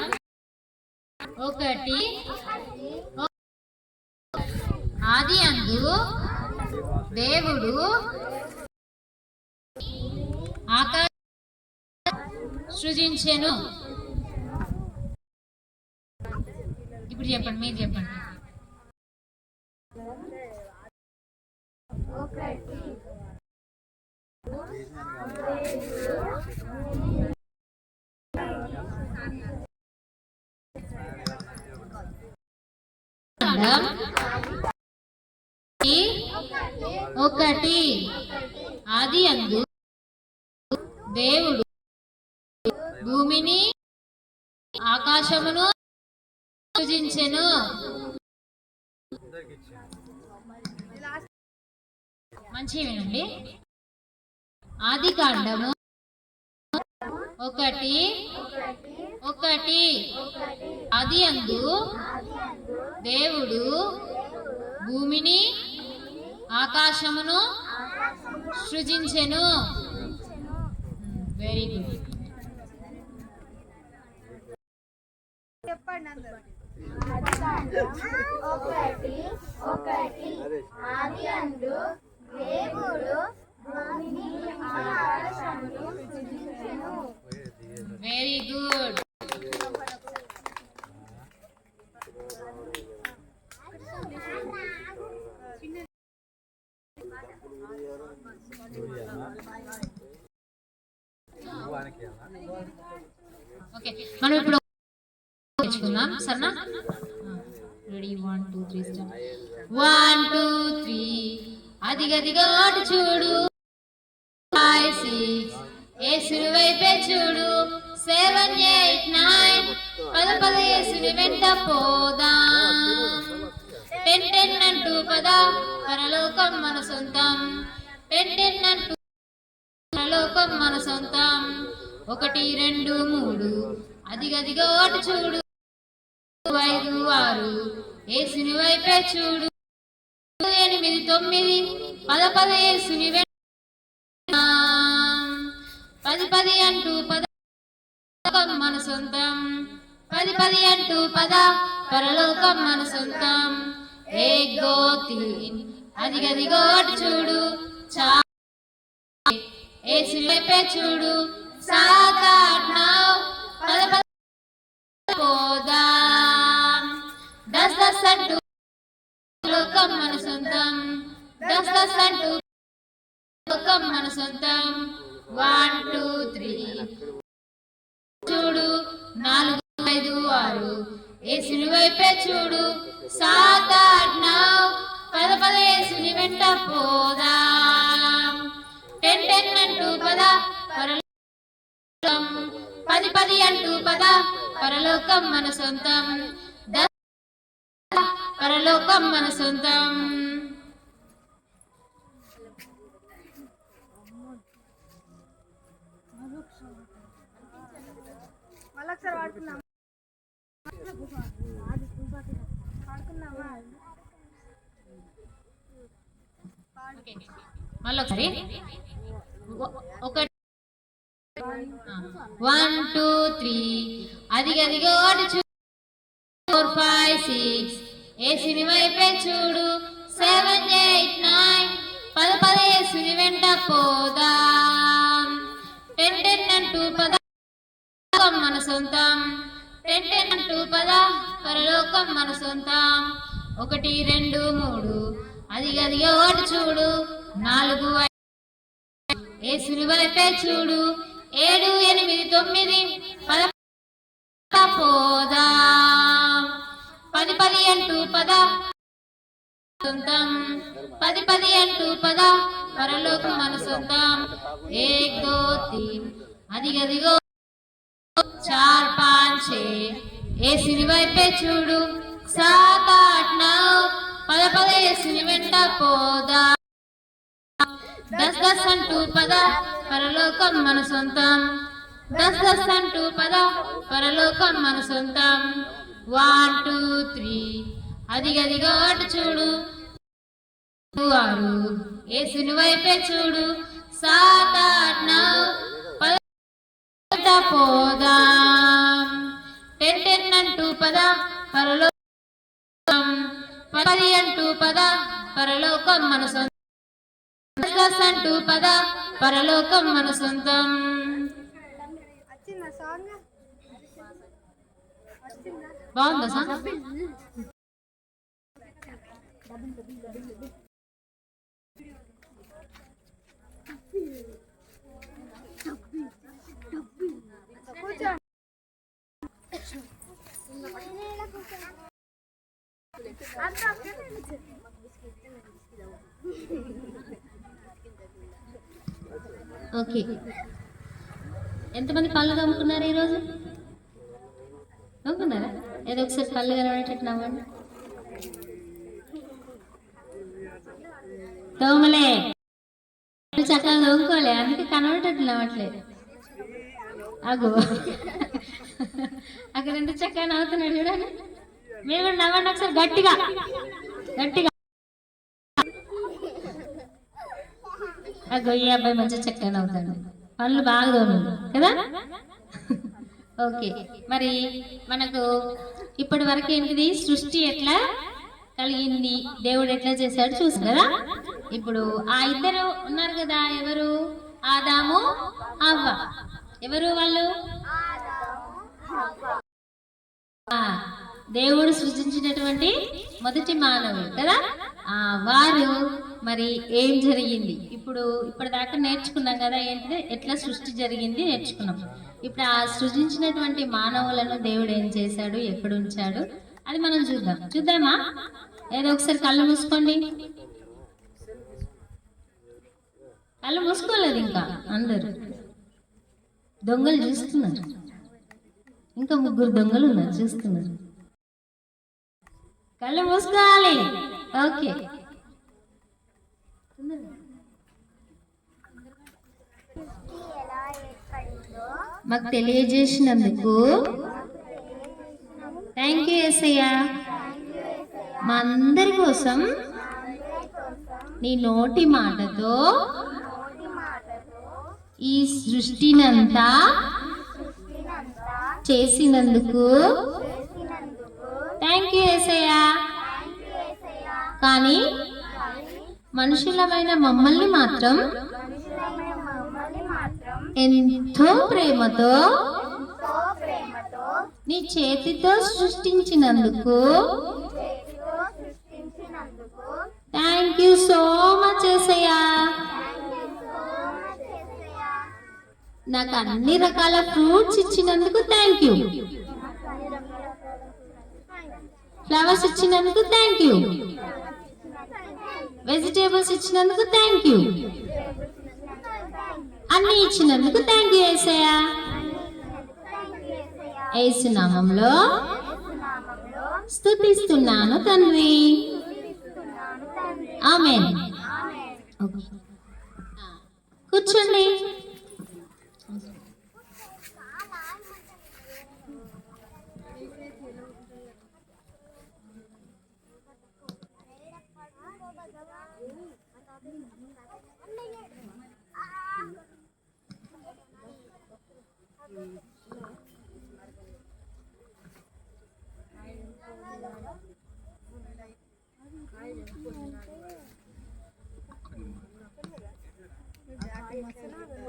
1 ఆది అందు దేవుడు ఆకాశం సృజించెను. ఇప్పుడు చెప్పండి, మీరు చెప్పండి. ఒకటి ఆది అందు దేవుడు భూమిని ఆకాశమును సృజించెను. మంచిగా వినండి. ఆదికాండము 1:1 ఆది అందు దేవుడు భూమిని ఆకాశమును సృజించెను. Very good. చెప్పండి అందరూ. ఒకటి ఒకటి ఆది అందు దేవుడు భూమిని ఆకాశమును సృజించెను. Very good. ఓకే, మనం ఇప్పుడు తెచ్చుకుందాం సరేనా? Ready 1 2 3 start. 1 2 3 అదిగదిగో అటు చూడు 5 6 యేసుని వైపే చూడు 7 8 9 పద యేసుని వెంట పోదాం. 10 10 అంటూ పద పరలోకం మన సొంతం. 10 10 అంటూ పరలోకం మన సొంతం. 1 2 3 అదిగదిగో అటు చూడు 5 6 యేసుని వైపే చూడు 8 9 పద యేసుని వెంట 10 10 అంటూ పద మన సొంతం. 10 10 అంటూ పద పరలోకం మన సొంతం. 1 2 3 అదిగదిగో అటు చూడు యేసుని వైపే చూడు 7 8 9 పద పోదాం. 10 10 అంటూ లోకం మన సొంతం. 10 10 అంటూ లోకం మన సొంతం. 1 2 3 చూడు 4 5 6 యేసుని వైపే చూడు 7 8 9 పద యేసుని వెంట పోదాం. 10 10 అంటూ పద పరలోకం. 10 10 అంటూ పద పరలోకం మన సొంతం. పరలోకం మన సొంతం. మళ్ళొకసారి వాడుకుందాం. వాడుకుందామా? మళ్ళొకసారి 1 2 3 అదిగదిగో అటు చూడు 4 5 6 యేసుని వైపే చూడు 7 8 9 పద యేసుని వెంట పోదాం. 10 10 అంటూ పద మన సొంతం. 10 10 అంటూ పద పరలోకం మన సొంతం. 1 2 3 అదిగదిగో అటు చూడు 4 5 యేసుని వైపే చూడు 7 8 9 పద పోదాం. 10 10 అంటూ పద సొంతం. 10 10 అంటూ పద పరలోకం మన సొంతం. 1 2 3 అదిగదిగో 4 5 6 యేసుని వైపే చూడు 7 8 9 పద యేసుని వెంట పోదాం. 10 10 అంటూ పద పరలోకం మన సొంతం. 10 10 అంటూ పద పరలోకం మన సొంతం. 1 2 3 అదిగదిగో అటు చూడు 6 యేసుని వైపే చూడు 7 8 9 పద పోదాం. 10 10 అంటూ పద పరలోకం. 10 అంటూ పద పరలోకం మన సొంతం. 10 10 అంటూ పద పరలోకం మన సొంతం. వచ్చిందా సాంగ్? వచ్చిందా? బాగుందా సాంగ్? కూర్చో. ఓకే, ఎంతమంది పళ్ళు తమ్ముకున్నారు ఈరోజు? తమ్ముకున్నారా? ఏదో ఒకసారి పళ్ళు కనబడేటట్టు నవ్వండి. తోమలే చక్కగా తోముకోలే, అందుకే కనబడేటట్టు నవ్వట్లేదు. అగో అక్కడ ఎంత చక్కగా నవ్వుతున్నాడు చూడండి. మీరు కూడా నవ్వండి ఒకసారి గట్టిగా గట్టిగా. అగో ఈ అబ్బాయి మంచిగా చక్కగా నవ్వుతాడు, పనులు బాగా తోమిండు కదా. ఓకే, మరి మనకు ఇప్పటి వరకు ఏంటిది, సృష్టి ఎట్లా కలిగింది, దేవుడు ఎట్లా చేశాడు చూసాం కదా. ఇప్పుడు ఆ ఇద్దరు ఉన్నారు కదా, ఎవరు, ఆదాము అవ్వ. ఎవరు వాళ్ళు? ఆ, దేవుడు సృజించినటువంటి మొదటి మానవులు కదా. వారు మరి ఏం జరిగింది, ఇప్పటిదాకా నేర్చుకున్నాం కదా, ఏంటిది ఎట్లా సృష్టి జరిగింది నేర్చుకున్నాం. ఇప్పుడు ఆ సృజించినటువంటి మానవులను దేవుడు ఏం చేశాడు, ఎక్కడ ఉంచాడు, అది మనం చూద్దామా? ఏదో ఒకసారి కళ్ళు మూసుకోండి. కళ్ళు మూసుకోలేదు ఇంకా, అందరు దొంగలు చూస్తున్నారు. ఇంకా 3 దొంగలు ఉన్నారు, చూస్తున్నారు. కళ్ళు మూసుకోవాలి. ఓకే, ఎలా ఏర్పడిందో మాకు తెలియజేసినందుకు థ్యాంక్ యూ యేసయ్య. మా అందరి కోసం నీ నోటి మాటతో ఈ సృష్టినంతా చేసినందుకు థ్యాంక్ యూ యేసయ్య. కానీ మనుషులమైన మమ్మల్ని మాత్రం ఎంతో ప్రేమతో నీ చేతితో సృష్టించినందుకు థ్యాంక్ యూ సో మచ్ యేసయ్య. నాకు అన్ని రకాల ఫ్రూట్స్ ఇచ్చినందుకు థ్యాంక్ యూ, ఫ్లవర్స్ ఇచ్చినందుకు థ్యాంక్ యూ, వెజిటేబుల్స్ ఇచ్చినందుకు థ్యాంక్ యూ, అన్ని ఇచ్చినందుకు థ్యాంక్ యూ యేసయ్య. యేసు నామములో స్తుతిస్తున్నాను తండ్రి, ఆమేన్. కూర్చోండి.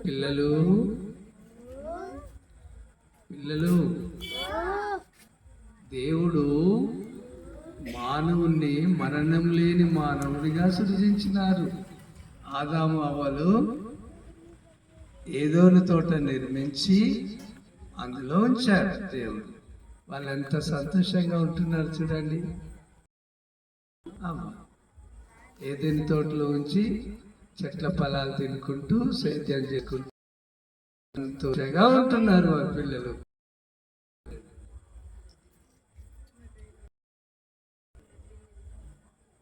పిల్లలు పిల్లలు దేవుడు మానవుణ్ణి మరణం లేని మానవుడిగా సృజించినారు. ఆదాము అవ్వలు ఏదోని తోట నిర్మించి అందులో ఉంచారు దేవుడు. వాళ్ళు ఎంత సంతోషంగా ఉంటున్నారు చూడండి. ఏదైనా తోటలో ఉంచి చెట్ల ఫలాలు తినుకుంటూ సేద్యం చేసుకుంటూ సంతోషంగా ఉంటున్నారు వాళ్ళ పిల్లలు.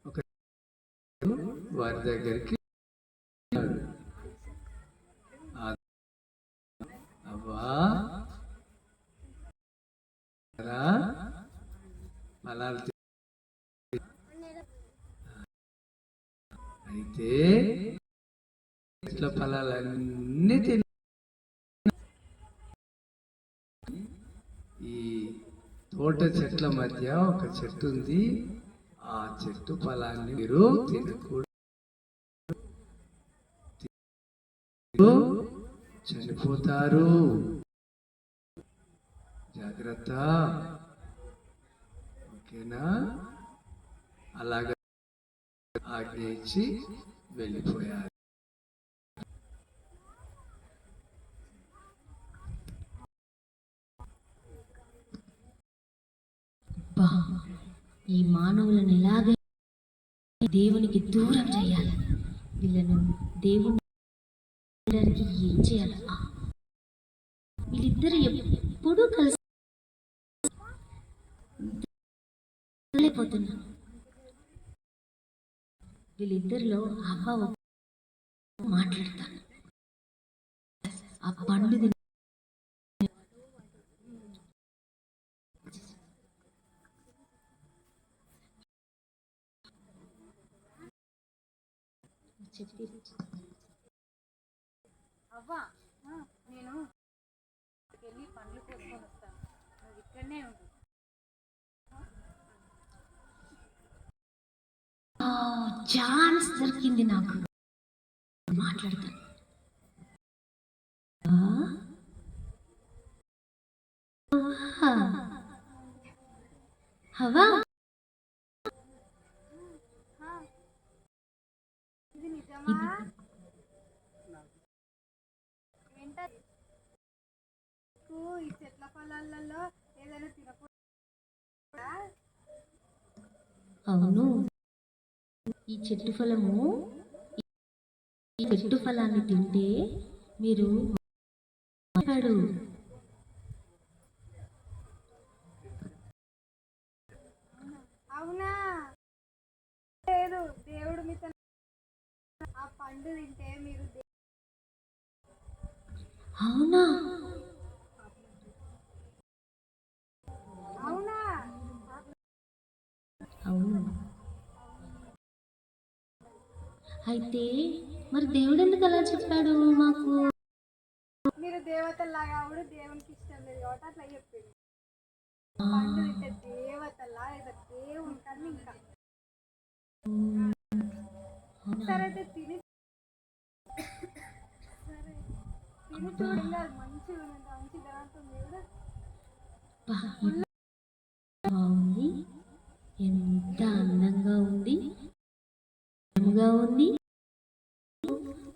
ఒక వారి దగ్గరికి అవ్వా ఫలాలు అయితే చెట్ల ఫలాలన్నీ తిని ఈ తోట చెట్ల మధ్య ఒక చెట్టు ఉంది. ఆ చెట్టు ఫలాన్ని మీరు తినకూడదు, చనిపోతారు, జాగ్రత్త, ఓకేనా? అలాగా ఆజ్ఞ ఇచ్చి వెళ్ళిపోయారు. ఈ మానవులను ఎలాగ దేవునికి దూరం చేయాలి, వీళ్ళను దేవుని ఏం చేయాలి? వీళ్ళిద్దరు ఎప్పుడూ కలిసి లేకపోతున్నారు. వీళ్ళిద్దరిలో అవ్వ మాట్లాడతాను, ఆ పండు చెప్పి అవ్వ నేను వెళ్ళి పండ్లు కోసుకొని వస్తాను. ఇక్కడనే ఉంటుంది. ఛాన్స్ దొరికింది నాకు, మాట్లాడతాను. హవా ఇది నిజమా? ఏంటది? ఈ చెట్ల పొలాలలో ఏదైనా తినకూడదా? అవును, ఈ చెట్టు ఫలము, ఈ చెట్టు ఫలాన్ని తింటే మీరు మాట్లాడు. అవునా? లేదు, దేవుడు మీతో ఆ పండు తింటే మీరు అవునా? అవునా? అవును. అయితే మరి దేవుడు ఎందుకు అలా చెప్పాడు మాకు? మీరు దేవతల్లాగా ఆవిడ దేవునికి ఇష్టం లేదు కాబట్టి అట్లా చెప్పింది. పండు తింటే దేవతల్లా లేదా దేవుని కన్నా ఇంకా సరే అయితే తిని సరే తిని చూడండి, అది మంచిగా ఉంది, మంచి దాంతో దేవుడు బాగుంది, ఎంత అందంగా ఉంది, అందంగా ఉంది.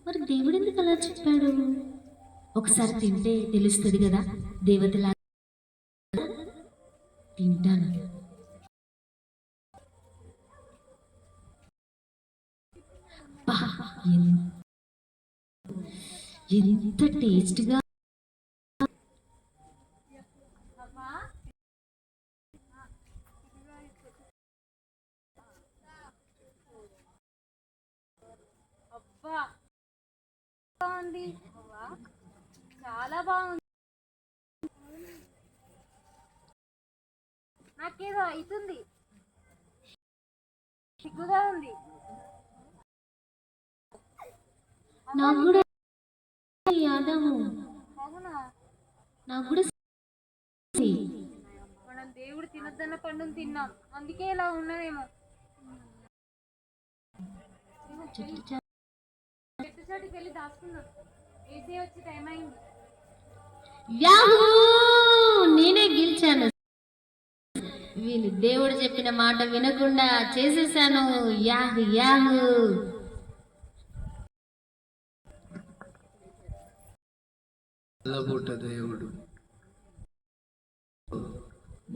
మరి దేవుడు ఎందుకు అలా చెప్పాడు? ఒకసారి తింటే తెలుస్తుంది కదా, దేవతలా. తింటాను. బా, ఎంత టేస్ట్గా. అబ్బా బాగుంది, అవ్వా చాలా బాగుంది. నాకేదో అవుతుంది, సిగ్గుగా ఉంది. నాకు కూడా యాదము, అవునా? నాకు కూడా మనం దేవుడు తినొద్దన్న పండుని తిన్నాం, అందుకే ఇలా ఉన్నదేమో. చెట్టు చాటుకి వెళ్ళి దాచుకున్నాం, ఏసీ వచ్చి టైం అయింది. యాహూ, నేనే గెలిచాను. వీళ్ళు దేవుడు చెప్పిన మాట వినకుండా చేసేసాను. Yahoo Yahoo. అల్లబుట్ట దేవుడు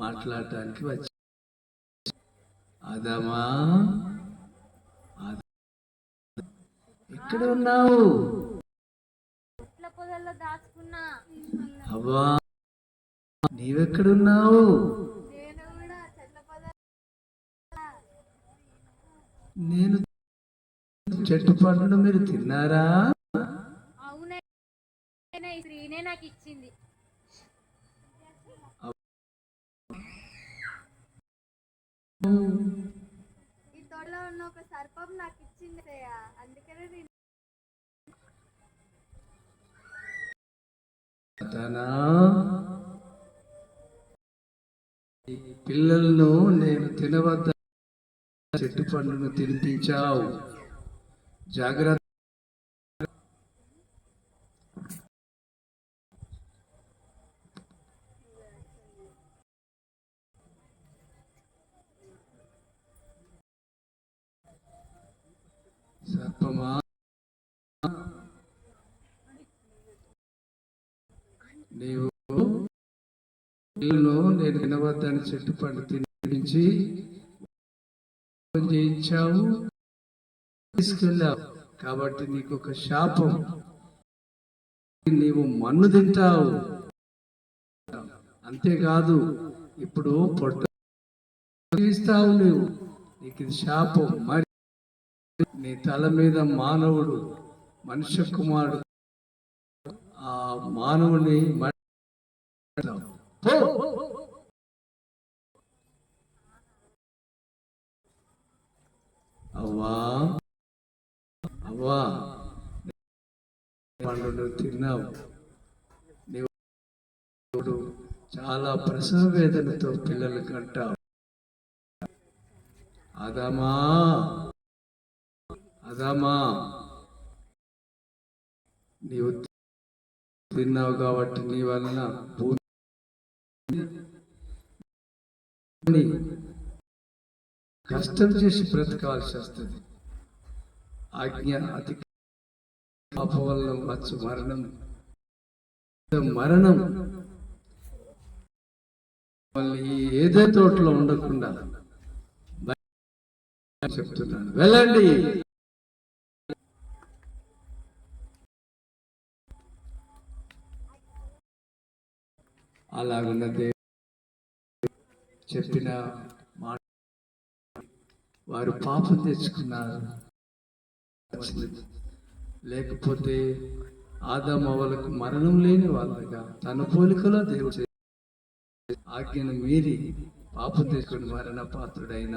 మాట్లాడటానికి వచ్చి, ఆదామా ఎక్కడ ఉన్నావు? చెట్ల పొదల్లో దాచుకున్నా. అవ్వా నీవెక్కడున్నావు? నేను కూడా చెట్ల పొదల్లో. నేను చెట్టు పండును మీరు తిన్నారా? అవునే, ఈ స్త్రీనే నాకు ఇచ్చింది. ఈ తోటలో ఉన్న ఒక సర్పం నాకు ఇచ్చింది, అందుకనే ఈ పిల్లలను నేను తినవద్ద చెట్టు పండును తినిపించావు. జాగ్రత్త. సర్పమా, నీవు నేను తినవద్దని చెట్టు పండు తినిపించి చేయించావు, తీసుకెళ్ళావు. కాబట్టి నీకు ఒక శాపం, నీవు మన్ను తింటావు. అంతేకాదు ఇప్పుడు పొట్ట తీస్తావు నువ్వు, నీకు ఇది శాపం. మరి నీ తల మీద మానవుడు, మనుష్య కుమారుడు, ఆ మానవుని అవ్వా అవ్వా పండు నువ్వు తిన్నావు. నీవు చాలా ప్రసవ వేదనతో పిల్లల కంట అదమా అదమా నీవు తిన్నావు కాబట్టి నీ వలన భూమి కష్టం చేసి బ్రతకాల్సి వస్తుంది. ఆజ్ఞ అతి పాపం వల్ల వచ్చు మరణం మరణం మళ్ళీ ఏదో తోటలో ఉండకుండా చెప్తున్నాను, వెళ్ళండి. అలాగున్న చెప్పిన మాట వారు పాపం తెచ్చుకున్నారు. లేకపోతే ఆదాము అవ్వలకు మరణం లేని వాళ్ళగా తన పోలికలో దేవుడు ఆజ్ఞను మీరి పాపం తెచ్చుకుని మరణ పాత్రుడైన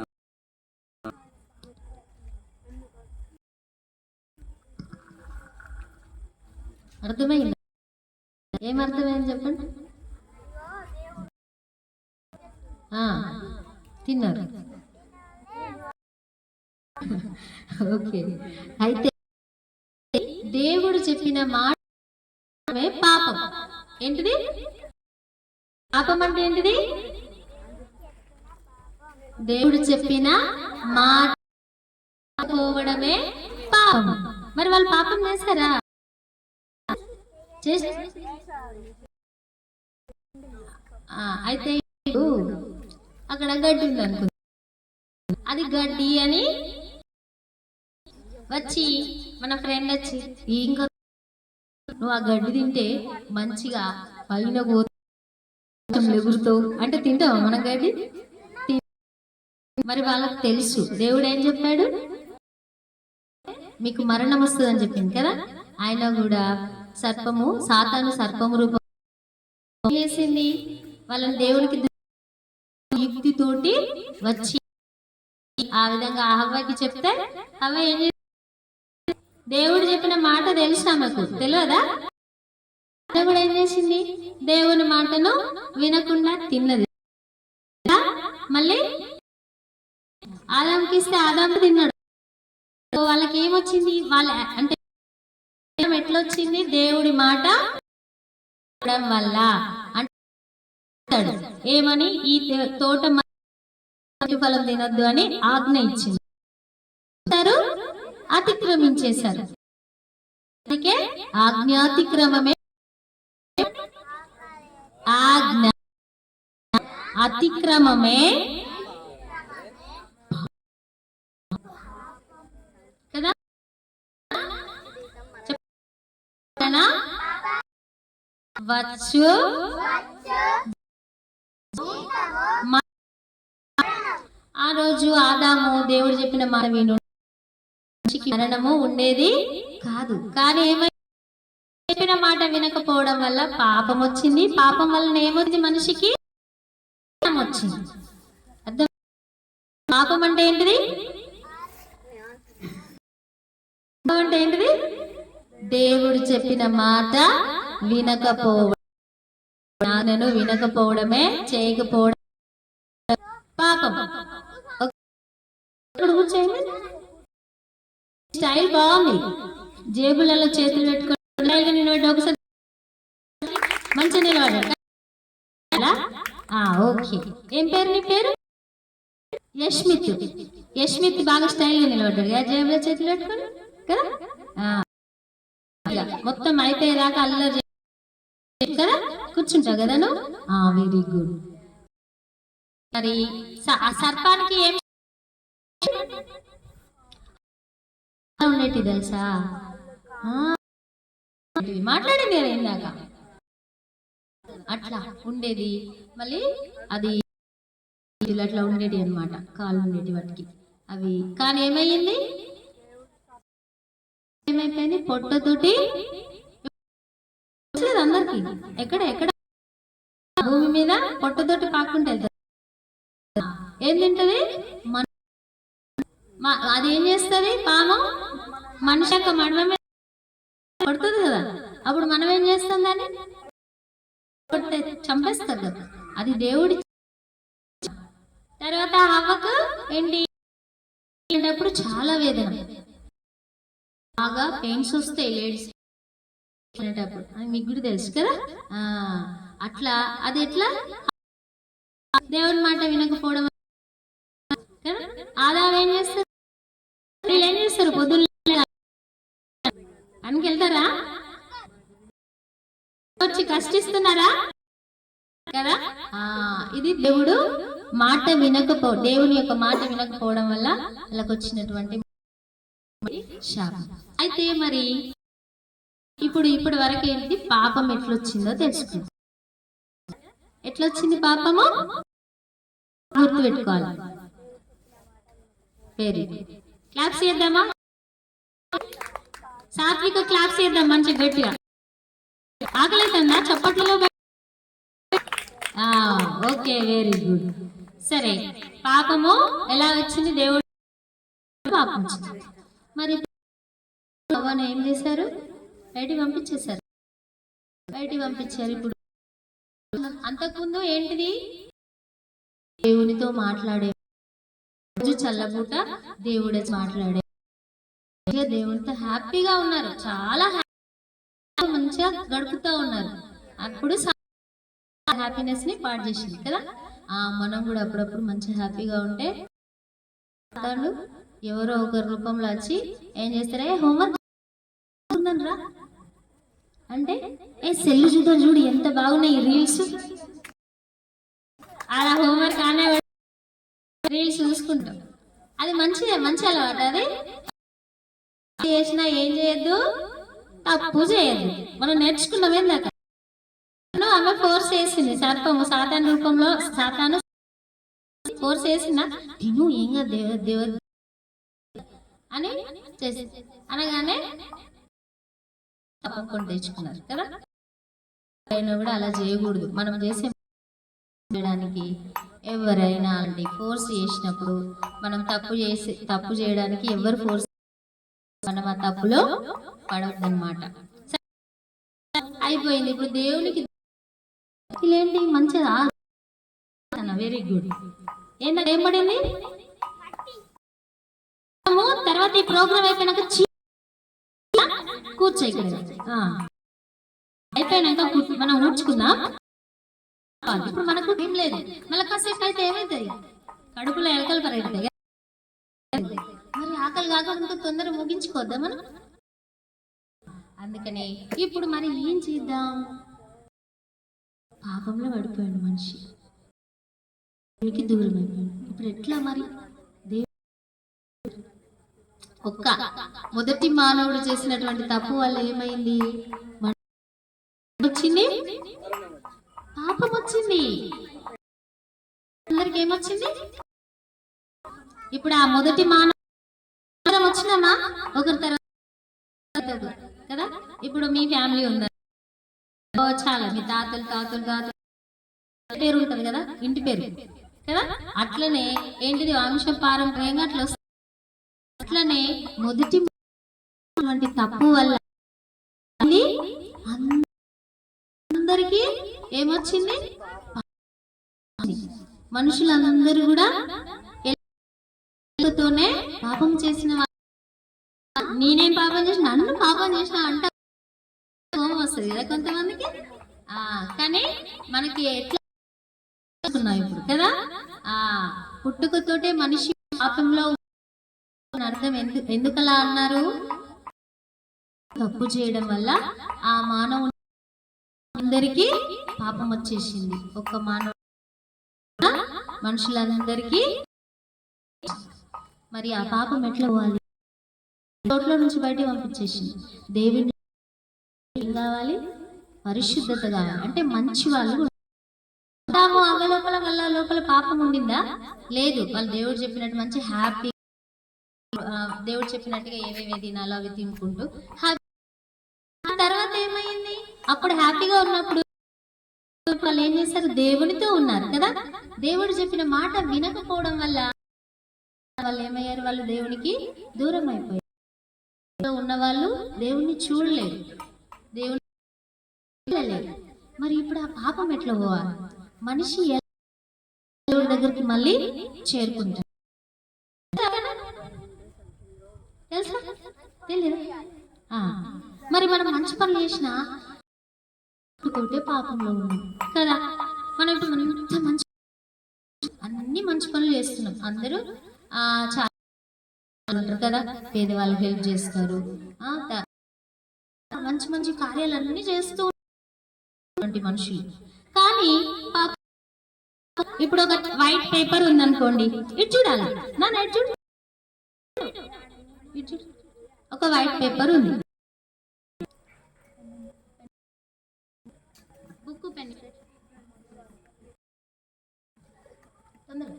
అర్థమైంది? ఏమర్థమైంది చెప్పండి. తిన్నారు. ఓకే, అయితే దేవుడు చెప్పిన మాట పాపం. ఏంటిది పాపం అంటే? ఏంటిది? దేవుడు చెప్పిన మాట పోవడమే పాపం. మరి వాళ్ళు పాపం చేస్తారా? అయితే అక్కడ గడ్డి ఉంది అనుకో, అది గడ్డి అని వచ్చి మన ఫ్రెండ్ వచ్చి ఇంకా నువ్వు ఆ గడ్డి తింటే మంచిగా పైన ఎగురుతావు అంటే తింటావా మనం గడ్డి? మరి వాళ్ళకి తెలుసు దేవుడు ఏం చెప్పాడు, మీకు మరణం వస్తుందని చెప్పింది కదా. ఆయన కూడా సాతాను సర్పము రూపం చేసింది. వాళ్ళని దేవునికి యుక్తితోటి వచ్చి ఆ విధంగా హవ్వకి చెప్తే హవ్వ ఏం చేసింది? దేవుడు చెప్పిన మాట తెలుసు ఆమెకు, తెలియదా? కూడా ఏం చేసింది? దేవుని మాటను వినకుండా తిన్నది. మళ్ళీ ఆదాంకి ఇస్తే ఆదాం తిన్నాడు. వాళ్ళకి ఏమొచ్చింది? వాళ్ళ అంటే ఎట్లా వచ్చింది? దేవుడి మాట వల్ల అంటాడు ఏమని, ఈ తోట ఫలం తినద్దు అని ఆజ్ఞ ఇచ్చింది. అతిక్రమించేశారు. అందుకే ఆజ్ఞాతిక్రమమే ఆజ్ఞ అతిక్రమమే కదా. వచ్చు ఆ రోజు ఆదాము దేవుడు చెప్పిన మాట విను, మరణము ఉండేది కాదు. కానీ ఏమైనా చెప్పిన మాట వినకపోవడం వల్ల పాపం వచ్చింది. పాపం వలన ఏమొచ్చింది? మనిషికి వచ్చింది. అర్థం? పాపం అంటే ఏంటిది? అంటే ఏంటిది? దేవుడు చెప్పిన మాట వినకపోవడం, జ్ఞానను వినకపోవడమే, చేయకపోవడం పాపం. కూర్చోండి. స్టైల్ బాగుంది. జేబులలో చేతులు పెట్టుకొని ఒకసారి మంచిగా నిలబడ్డా. ఓకే, ఏం పేరు నీ పేరు? యష్మిత్. యష్మిత్ బాగా స్టైల్గా నిలబడ్డాడు కదా, జేబులో చేతులు పెట్టుకొని కదా. మొత్తం అయిపోయేదాకా అల్లరి కదా కూర్చుంటావు కదా నువ్వు. Very good. మరి సర్పానికి ఏం ఉండేటి తెలుసా? మాట్లాడింది కదా ఇందాక, అట్లా ఉండేది. మళ్ళీ అది అట్లా ఉండేటి అనమాట, కాళ్ళు ఉండేటి వాటికి అవి. కానీ ఏమైంది? ఏమైపోయింది? పొట్టతోటి అందరికి ఎక్కడ ఎక్కడ భూమి మీద పొట్టతోటి పాక్కుంటే ఏం తింటది? అది ఏం చేస్తుంది? పాము మనిషి యొక్క మడమ మీద పడుతుంది కదా. అప్పుడు మనం ఏం చేస్తాం? దాన్ని కొడితే చంపేస్తారు కదా, అది దేవుడి. తర్వాత హవ్వకు ఏంటి అప్పుడు చాలా వేదన, బాగా పెయిన్స్ వస్తాయి లేడీస్ అనేటప్పుడు, అది మీకు కూడా తెలుసు కదా. అట్లా అది ఎట్లా దేవుని మాట వినకపోవడం కదా. ఆదాం ఏం చేస్తారు, వీళ్ళు ఏం చేస్తారు, పొద్దున్న పనికి వెళ్తారా, వచ్చి కష్టిస్తున్నారా కదా. ఇది దేవుడు మాట దేవుని యొక్క మాట వినకపోవడం వల్ల వాళ్ళకి వచ్చినటువంటి శాపం. అయితే మరి ఇప్పటి వరకు ఏంటి, పాపం ఎట్లొచ్చిందో తెలుసుకుందాం. ఎట్లొచ్చింది పాపము గుర్తు పెట్టుకోవాలి. Very good. క్లాప్స్ చేద్దామా, సాత్విక క్లాప్స్ చేద్దాం మంచి గట్టిగా. ఆకలితుందా చప్పట్లలో? Okay, very good. సరే, పాపము ఎలా వచ్చింది, దేవుడు పాపం వచ్చింది. మరి అవ్వను ఏం చేశారు, బయటికి పంపించేశారు. ఇప్పుడు అంతకుముందు ఏంటిది, దేవునితో మాట్లాడే రోజు చల్లబూట దేవుడే మాట్లాడే, దేవునితో హ్యాపీగా ఉన్నారు, చాలా మంచిగా గడుపుతూ ఉన్నారు. అప్పుడు హ్యాపీనెస్ ని పాడు చేసింది కదా. మనం కూడా అప్పుడప్పుడు మంచి హ్యాపీగా ఉంటే ఎవరో ఒకరి రూపంలో వచ్చి ఏం చేస్తారా, హోంవర్క్ రా అంటే, సెల్ చూద్దాం, చూడు ఎంత బాగున్నాయి రీల్స్, అలా హోంవర్క్ అనే రీల్స్ చూసుకుంటాం. అది మంచి అలవాటు. అది చేసినా ఏం చేయొద్దు, తప్పు చేయొద్దు. మనం నేర్చుకున్నాం ఏందాక, ఆమె ఫోర్స్ చేసింది, సర్పము సాతాను రూపంలో, సాతాను ఫోర్స్ చేసిన తిను ఏంగా దేవ అని చేసింది. అనగానే తప్పకుండా తెచ్చుకున్నారు కదా. అయినా కూడా అలా చేయకూడదు. మనం చేయడానికి ఎవరైనా అంటే ఫోర్స్ చేసినప్పుడు మనం తప్పు చేయడానికి ఎవరు ఫోర్స్, మనం ఆ తప్పులో పడవద్దన్నమాట. అయిపోయింది. ఇప్పుడు దేవునికి ఏంటి మంచిదా, వెరీ గుడ్. ఏంటంటే ఏం పడింది, తర్వాత ఈ ప్రోగ్రామ్ అయిపోయినాక కూర్చో ఇక్కడ, అయిపోయినాక మనం ఊడ్చుకుందాం. ఇప్పుడు మనకు ఏం లేదు, మళ్ళీ కాసేపు అయితే ఏమవుతుంది, కడుపులో ఎలకలు పరిగెడతాయి. మరి ఆకలి కాకుండా తొందరగా ముగించుకోద్దా మనం. అందుకని ఇప్పుడు మరి ఏం చేద్దాం, పాపంలో పడిపోయాడు మనిషి, దేవునికి దూరం అయిపోయాడు. ఇప్పుడు ఎట్లా మరి, మొదటి మానవుడు చేసినటువంటి తప్పు వల్ల ఏమైంది, వచ్చింది పాపం వచ్చింది. అందరికి ఏమొచ్చింది, ఇప్పుడు ఆ మొదటి మానవుడు వచ్చినామా ఒకరి తర్వాత కదా. ఇప్పుడు మీ ఫ్యామిలీ ఉన్నారు, చాలా మీ తాతలు పేరు ఉంటుంది కదా, ఇంటి పేరు కదా. అట్లనే ఏంటిది, వంశ పారంపర్యంగా అట్లా వస్తుంది. అట్లనే మొదటి తప్పు వల్ల అందరికీ ఏమొచ్చింది, మనుషులందరూ కూడా తోనే పాపం చేసిన, నేనేం పాపం చేసిన, నన్ను పాపం చేసిన అంట కోపం వస్తుంది కదా కొంతమందికి. కానీ మనకి ఎట్లా ఇప్పుడు కదా, పుట్టుకతోటే మనిషి పాపంలో అర్థం. ఎందుకలా అన్నారు, తప్పు చేయడం వల్ల ఆ మానవుడు అందరికీ పాపం వచ్చేసింది. ఒక్క మానవుడు మనుషులందరికీ. మరి ఆ పాపం ఎట్లా పోవాలి, తోటలో నుంచి బయట పంపించేసింది. దేవుని ఏం కావాలి, పరిశుద్ధత కావాలి. అంటే మంచి వాళ్ళు అవలోపల వల్ల లోపల పాపం ఉండిందా, లేదు. వాళ్ళు దేవుడు చెప్పినట్టు మంచి హ్యాపీ, దేవుడు చెప్పినట్టుగా ఏవేవి తినాలో అవి తినుకుంటూ తర్వాత ఏమైంది, అప్పుడు హ్యాపీగా ఉన్నప్పుడు వాళ్ళు ఏం చేశారు, దేవునితో ఉన్నారు కదా. దేవుడు చెప్పిన మాట వినకపోవడం వల్ల వాళ్ళు ఏమయ్యారు, వాళ్ళు దేవునికి దూరం అయిపోయారు. ఉన్న వాళ్ళు దేవుణ్ణి చూడలేరు, దేవుని మరి ఇప్పుడు ఆ పాపం ఎట్లా పోవాలి? మనిషి దేవుడి దగ్గరికి మళ్ళీ చేరుకుంటాడు. తెలుసా? తెలియదు. మరి మనం మంచి పనులు చేసినా తోటే పాపంలో ఉన్నాం కదా. మనం ఇప్పుడు అంత మంచి అన్ని మంచి పనులు చేస్తున్నాం. అందరూ చాలా ఉంటారు కదా, పేదవాళ్ళకి హెల్ప్ చేస్తారు, మంచి మంచి కార్యాలన్నీ చేస్తూ మనుషులు. కానీ ఇప్పుడు ఒక వైట్ పేపర్ ఉందనుకోండి, ఇటు చూడాలి నా చూడు, ఒక వైట్ పేపర్ ఉంది, బుక్ పెన్ తొందరగా.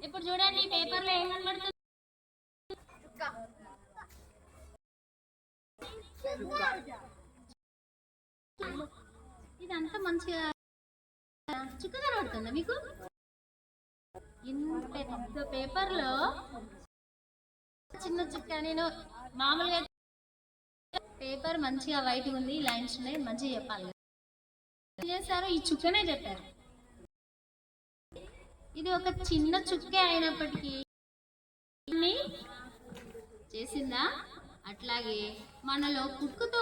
ఇప్పుడు చూడండి, ఈ పేపర్లో ఏం కనబడుతుంది? ఇదంతా మంచిగా చుక్క కనబడుతుందా మీకు? ఇంత పెద్ద పేపర్లో చిన్న చుక్క. నేను మామూలుగా పేపర్ మంచిగా వైట్ ఉంది, లైన్స్ ఉన్నాయి, మంచిగా చెప్పాలి. ఏం చేశారు? ఈ చుక్కనే చెప్పారు. ఇది ఒక చిన్న చుక్కే అయినప్పటికీ చేసిందా? అట్లాగే మనలో పుట్టుకతో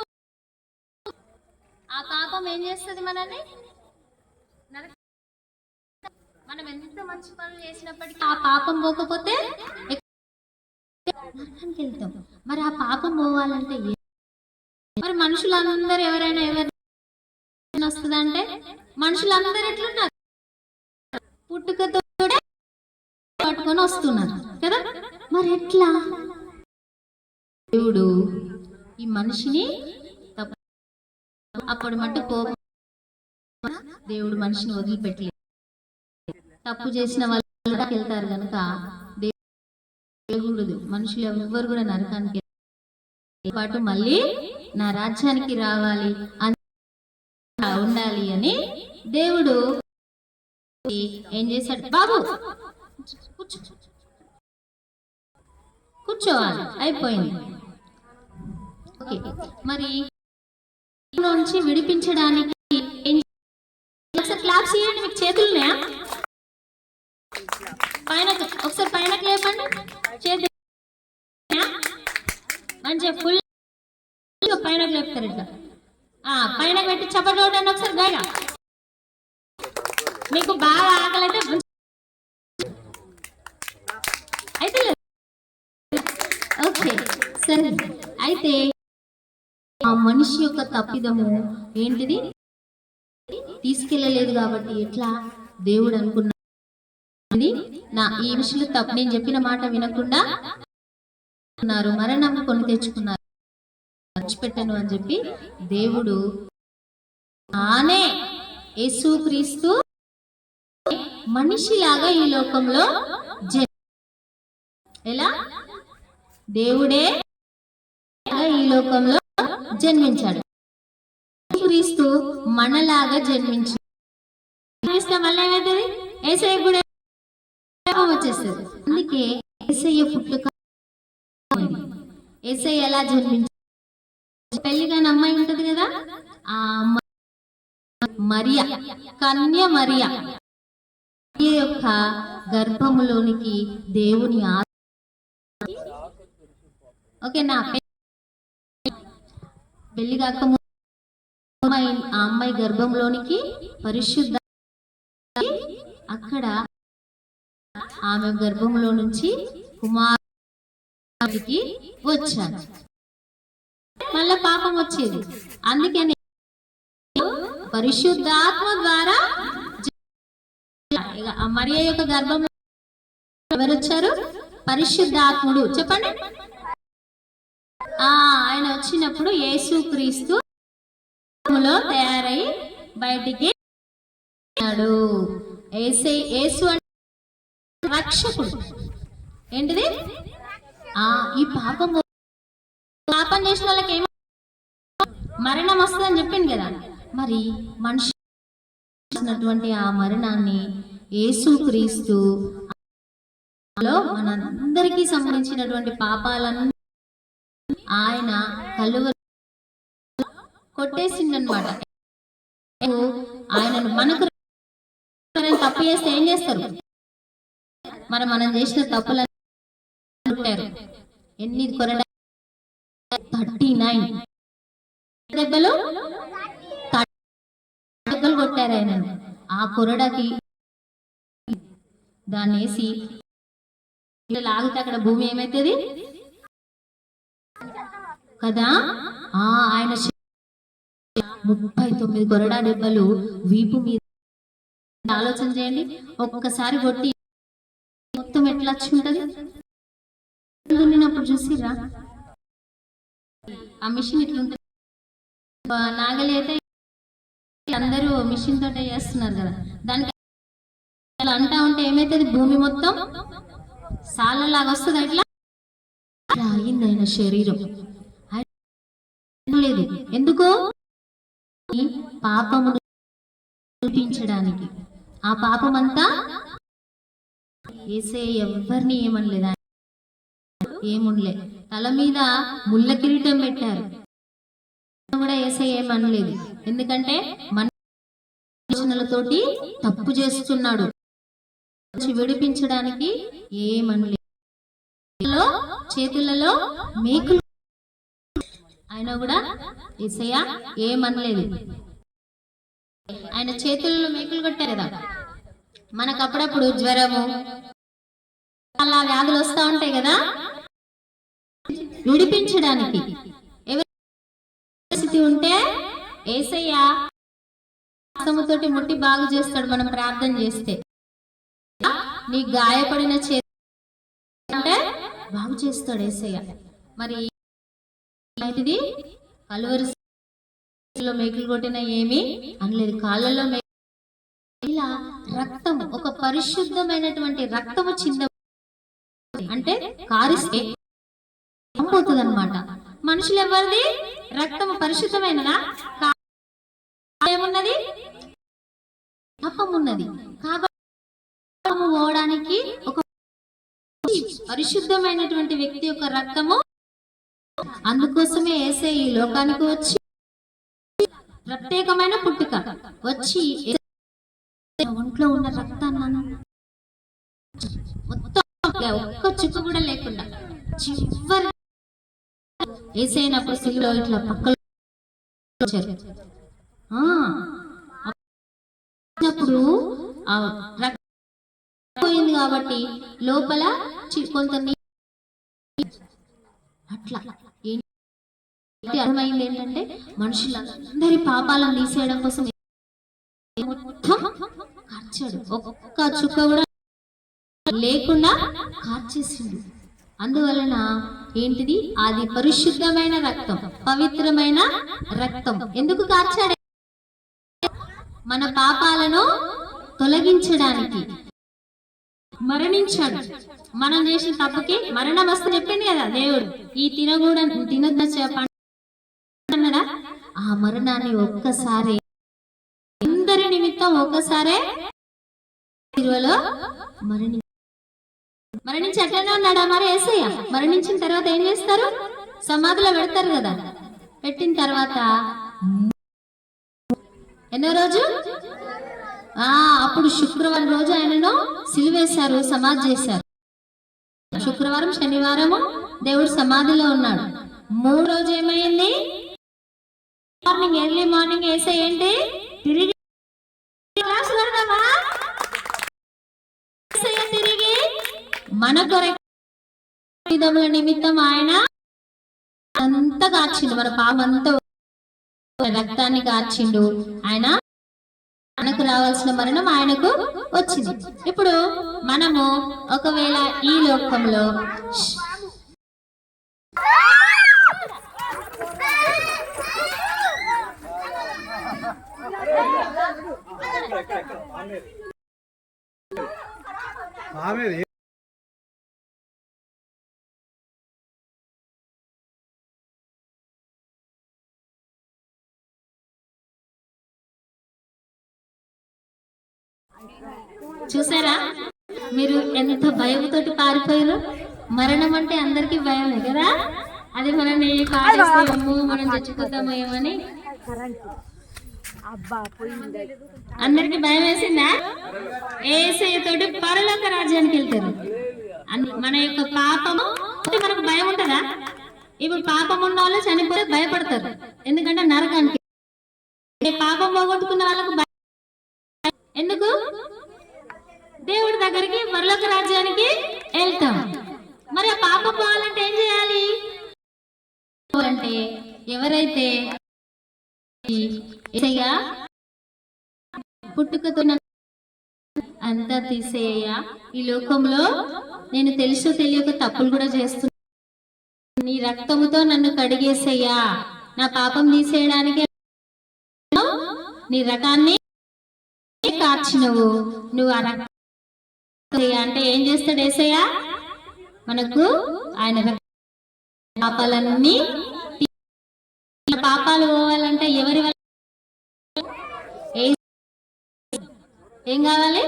ఆ పాపం ఏం చేస్తుంది? మనల్ని మనం ఎంత మంచి పనులు చేసినప్పటికీ ఆ పాపం పోకపోతే నరకానికి వెళ్తాం. మరి ఆ పాపం పోవాలంటే మరి మనుషులందరూ ఎవరైనా ఎవరైనా వస్తుందంటే మనుషులందరూ ఎట్లున్నారు? పుట్టుకతో పట్టుకొని వస్తున్నారు కదా. మరి ఎట్లా? దేవుడు ఈ మనిషిని అప్పుడు మట్టు కోపం, దేవుడు మనిషిని వదిలిపెట్టలేదు. తప్పు చేసిన వాళ్ళు వెళ్తారు కనుక దేవుడు మనుషులు ఎవ్వరు కూడా నరకానికి పాటు మళ్ళీ నా రాజ్యానికి రావాలి ఉండాలి అని దేవుడు ఏం చేశాడు? బాబు కూర్చోవాలి, అయిపోయింది. ఓకే, మరి నుంచి విడిపించడానికి క్లాప్స్ చేయండి. మీకు చేతులున్నాయా? పైన ఒకసారి పైనకి లేపండి. చేతి మంచిగా ఫుల్ పైనకి లేపుతారు. ఇట్లా పైన పెట్టి చప్పట్లు కొట్టండి ఒకసారి గైగా. మీకు బాగా ఆకలి అయితే ఓకే సరే. అయితే ఆ మనిషి యొక్క తప్పిదము ఏంటిది? తీసుకెళ్ళలేదు కాబట్టి ఎట్లా దేవుడు అనుకున్నాడు నా ఈ విషయంలో తప్పు, నేను చెప్పిన మాట వినకుండా మరణం కొని తెచ్చుకున్నారు, మర్చిపెట్టను అని చెప్పి దేవుడు ఆనే యేసుక్రీస్తు మనిషిలాగా ఈ లోకంలో ఎలా దేవుడే ఈ లోకంలో జన్మించాడు. క్రీస్తు మనలాగా జన్మించి వల్ల ఏమవుతుంది? యేసయ్య కూడా వచ్చేస్తుంది. అందుకే యేసయ్య పుట్టుక, యేసయ్య ఎలా జన్మించాడు? పెళ్లిగాని అమ్మాయి ఉంటది కదా, ఆ అమ్మాయి మరియా, కన్య మరియా యొక్క గర్భములోనికి దేవుని ఓకే నా పెళ్లి కాక ఆ అమ్మాయి గర్భంలోనికి పరిశుద్ధ, అక్కడ ఆమె గర్భంలో నుంచి కుమారుడికి వచ్చాడు. మళ్ళా పాపం వచ్చేది. అందుకని పరిశుద్ధాత్మ ద్వారా మరియ యొక్క గర్భంలో ఎవరు వచ్చారు? పరిశుద్ధాత్ముడు. చెప్పండి. ఆయన వచ్చినప్పుడు యేసుక్రీస్తు తయారై బయటికి యేసు అంటే రక్షకుడు. ఏంటిది? ఈ పాపం చేసిన వాళ్ళకి ఏమో మరణం వస్తుందని చెప్పింది కదా. మరి మనిషి చేసినటువంటి ఆ మరణాన్ని యేసుక్రీస్తు లో మనందరికీ సంబంధించినటువంటి పాపాలను ఆయన కలువరి కొట్టేసిండనమాట. ఆయనను మనకు తప్పు చేస్తే ఏం చేస్తారు? మనం చేసిన తప్పులను కొట్టారు. ఎన్ని కొరడా? 39 దెబ్బలు దెబ్బలు కొట్టారు ఆయనను. ఆ కొరడాకి దాన్ని వేసి లాగితే అక్కడ భూమి ఏమైతుంది కదా? ఆయన 39 కొరడా దెబ్బలు వీపు మీద. ఆలోచన చేయండి, ఒక్కసారి కొట్టి మొత్తం ఎట్లా వచ్చి ఉంటది? దున్నినప్పుడు చూసిరా ఆ మిషన్ ఇట్లుంటది. నాగలి అయితే అందరూ మిషన్ తోటే చేస్తున్నారు కదా, దానికి అంటా ఉంటే ఏమైతుంది? భూమి మొత్తం సాలలాగా వస్తుంది. అట్లా అయింది ఆయన శరీరం. లేదు, ఎందుకు? పాపమును చూపించడానికి. ఆ పాపం అంతా ఏసే ఎవరిని ఏమనలేదు, ఏముండలే. తల మీద ముళ్ళ కిరీటం పెట్టారు కూడా ఏసే ఏమనలేదు. ఎందుకంటే మన ఆలోచనలతోటి తప్పు చేస్తున్నాడు, విడిపించడానికి ఏమనలేదు. చేతులలో మేకులు ఆయన కూడా ఏసయ్య ఏమనలేదు. ఆయన చేతుల్లో మేకులు కొట్టారు కదా. మనకు అప్పుడప్పుడు జ్వరము అలా వ్యాధులు వస్తూ ఉంటాయి కదా, విడిపించడానికి ఎవరి పరిస్థితి ఉంటే ఏసయ్య హస్తముతోటి ముట్టి బాగు చేస్తాడు. మనం ప్రార్థన చేస్తే నీ గాయపడిన చేతి అంటే బాగు చేస్తాడు ఏసయ్య. మరి ఇది కలువరి మేకులు కొట్టిన ఏమీ అనలేదు. కాళ్ళలో ఇలా రక్తం, ఒక పరిశుద్ధమైనటువంటి రక్తము చింద అంటే కారిస్తే పోతుంది అనమాట. మనుషులు ఎవరిది రక్తము పరిశుద్ధమైనదా? ఏమున్నది? పాపం ఉన్నది. కాబట్టి పోవడానికి ఒక పరిశుద్ధమైనటువంటి వ్యక్తి యొక్క రక్తము, అందుకోసమే యేసే ఈ లోకానికి వచ్చి ప్రత్యేకమైన పుట్టుక వచ్చి ఒంట్లో ఉన్న రక్తాన్ని మొత్తం ఒక్క చుక్క కూడా లేకుండా చివరి ఏసైనప్పుడు సిలువలో ఇట్లా పక్కలో అప్పుడు పోయింది కాబట్టి లోపల కొంత అట్లా అర్థమైంది ఏంటంటే మనుషులందరి పాపాలను తీసేయడం కోసం మొత్తం కార్చాడు. ఒక్క చుక్క కూడా లేకుండా కార్చేసిండు. అందువలన ఏంటిది? అది పరిశుద్ధమైన రక్తం, పవిత్రమైన రక్తం. ఎందుకు కార్చాడు? మన పాపాలను తొలగించడానికి మరణించాడు. మనం చేసిన తప్పుకి మరణం వస్తే చెప్పింది కదా దేవుడు, ఈ తినొద్ద అన్నాడా? ఆ మరణాన్ని ఒక్కసారి అందరి నిమిత్తం ఒక్కసారే మరణించి అట్లనే ఉన్నాడా? మరి యేసయ్య మరణించిన తర్వాత ఏం చేస్తారు? సమాధిలో పెడతారు కదా. పెట్టిన తర్వాత ఎన్నో రోజు? అప్పుడు శుక్రవారం రోజు ఆయనను సిలువేశారు, సమాధి చేశారు. శుక్రవారం శనివారము దేవుడు సమాధిలో ఉన్నాడు. 3వ రోజు ఏమైంది? ఎర్లీ మార్నింగ్ యేసయ్య ఏంటి తిరిగి తిరిగి మన కొరకు నిమిత్తం ఆయన అంతా కార్చిండు, మన పాపంతా రక్తాన్ని కార్చిండు. ఆయన మనకు రావాల్సిన మరణం ఆయనకు వచ్చింది. ఇప్పుడు మనము ఒకవేళ ఈ లోకంలో ఆమె చూసారా మీరు ఎంత భయంతో పారిపోయారు? మరణం అంటే అందరికీ భయమే కదా, అది మనల్ని కాటేస్తామో మనం చచ్చిపోతామో ఏమని అందరికి భయం వేసిందా? ఏసయ్యతోటి పరలోక రాజ్యానికి వెళ్తారు. మన యొక్క పాపము మనకు భయం ఉంటుందా? ఇప్పుడు పాపం ఉన్న వాళ్ళు చనిపోతే భయపడతారు, ఎందుకంటే నరకానికి. పాపం పోగొట్టుకున్న వాళ్ళకు ఎందుకు? దేవుడి దగ్గరికి పరలోక రాజ్యానికి వెళ్తాం. మరి ఆ పాపం పోవాలంటే ఏం చేయాలి అంటే, ఎవరైతే పుట్టుకతో అంతా తీసేయ్యా, ఈ లోకంలో నేను తెలుసో తెలియక తప్పులు కూడా చేస్తున్నా, నీ రక్తముతో నన్ను కడిగేసయ్యా, నా పాపం తీసేయడానికి నీ రకాన్ని కార్చినవు, నువ్వు ఆ రక్తం అంటే ఏం చేస్తాడు యేసయ్య? మనకు ఆయన పాపాలన్నీ, పాపాలు పోవాలంటే ఎవరి వల్ల? ఏం కావాలి?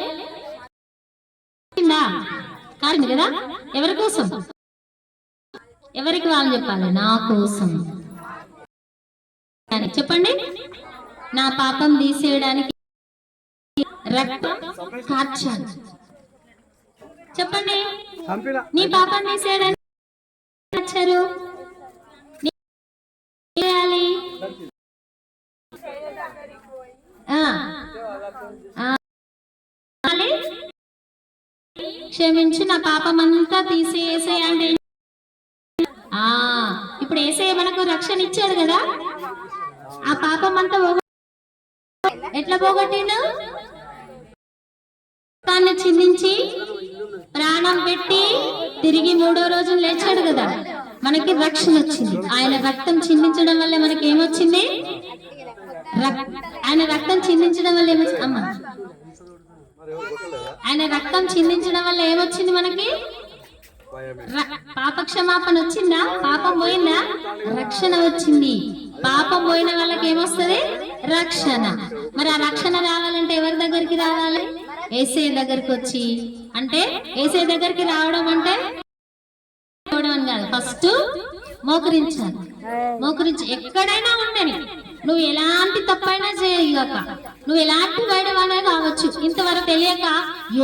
కాదు కదా, ఎవరి కోసం? ఎవరికి వాళ్ళు చెప్పాలి? నా కోసం అని చెప్పండి. నా పాపం తీసేయడానికి రక్తం కార్చాను. చెప్పండి, నీ పాపం తీసేయడానికి వచ్చారు. క్షమించి నా పాపం అంతా తీసేసేయండి. ఇప్పుడు ఏసయ్య మనకు రక్షణ ఇచ్చాడు కదా, ఆ పాపం అంతా ఎట్లా పోగొట్టిండు? తాన్ని చిందించి ప్రాణం పెట్టి తిరిగి 3వ రోజు లేచాడు కదా, మనకి రక్షణ వచ్చింది. ఆయన రక్తం చిందించడం వల్ల మనకి ఏమొచ్చింది? ఆయన రక్తం చిందించడం వల్ల ఏమొచ్చింది? అమ్మ, ఆయన రక్తం చిందించడం వల్ల ఏమొచ్చింది మనకి? పాప క్షమాపణ వచ్చిందా? పాపం పోయిందా? రక్షణ వచ్చింది. పాపం పోయిన వాళ్ళకి ఏమొస్తుంది? రక్షణ. మరి ఆ రక్షణ రావాలంటే ఎవరి దగ్గరికి రావాలి? యేసయ్య దగ్గరికి వచ్చి. అంటే యేసయ్య దగ్గరికి రావడం అంటే కాదు, ఫస్ట్ మోకరించాలి. మోకరించి ఎక్కడైనా ఉండని, నువ్వు ఎలాంటి తప్పైనా చేయగాక, నువ్వు ఎలాంటి వాడవానే కావచ్చు, ఇంతవరకు తెలియక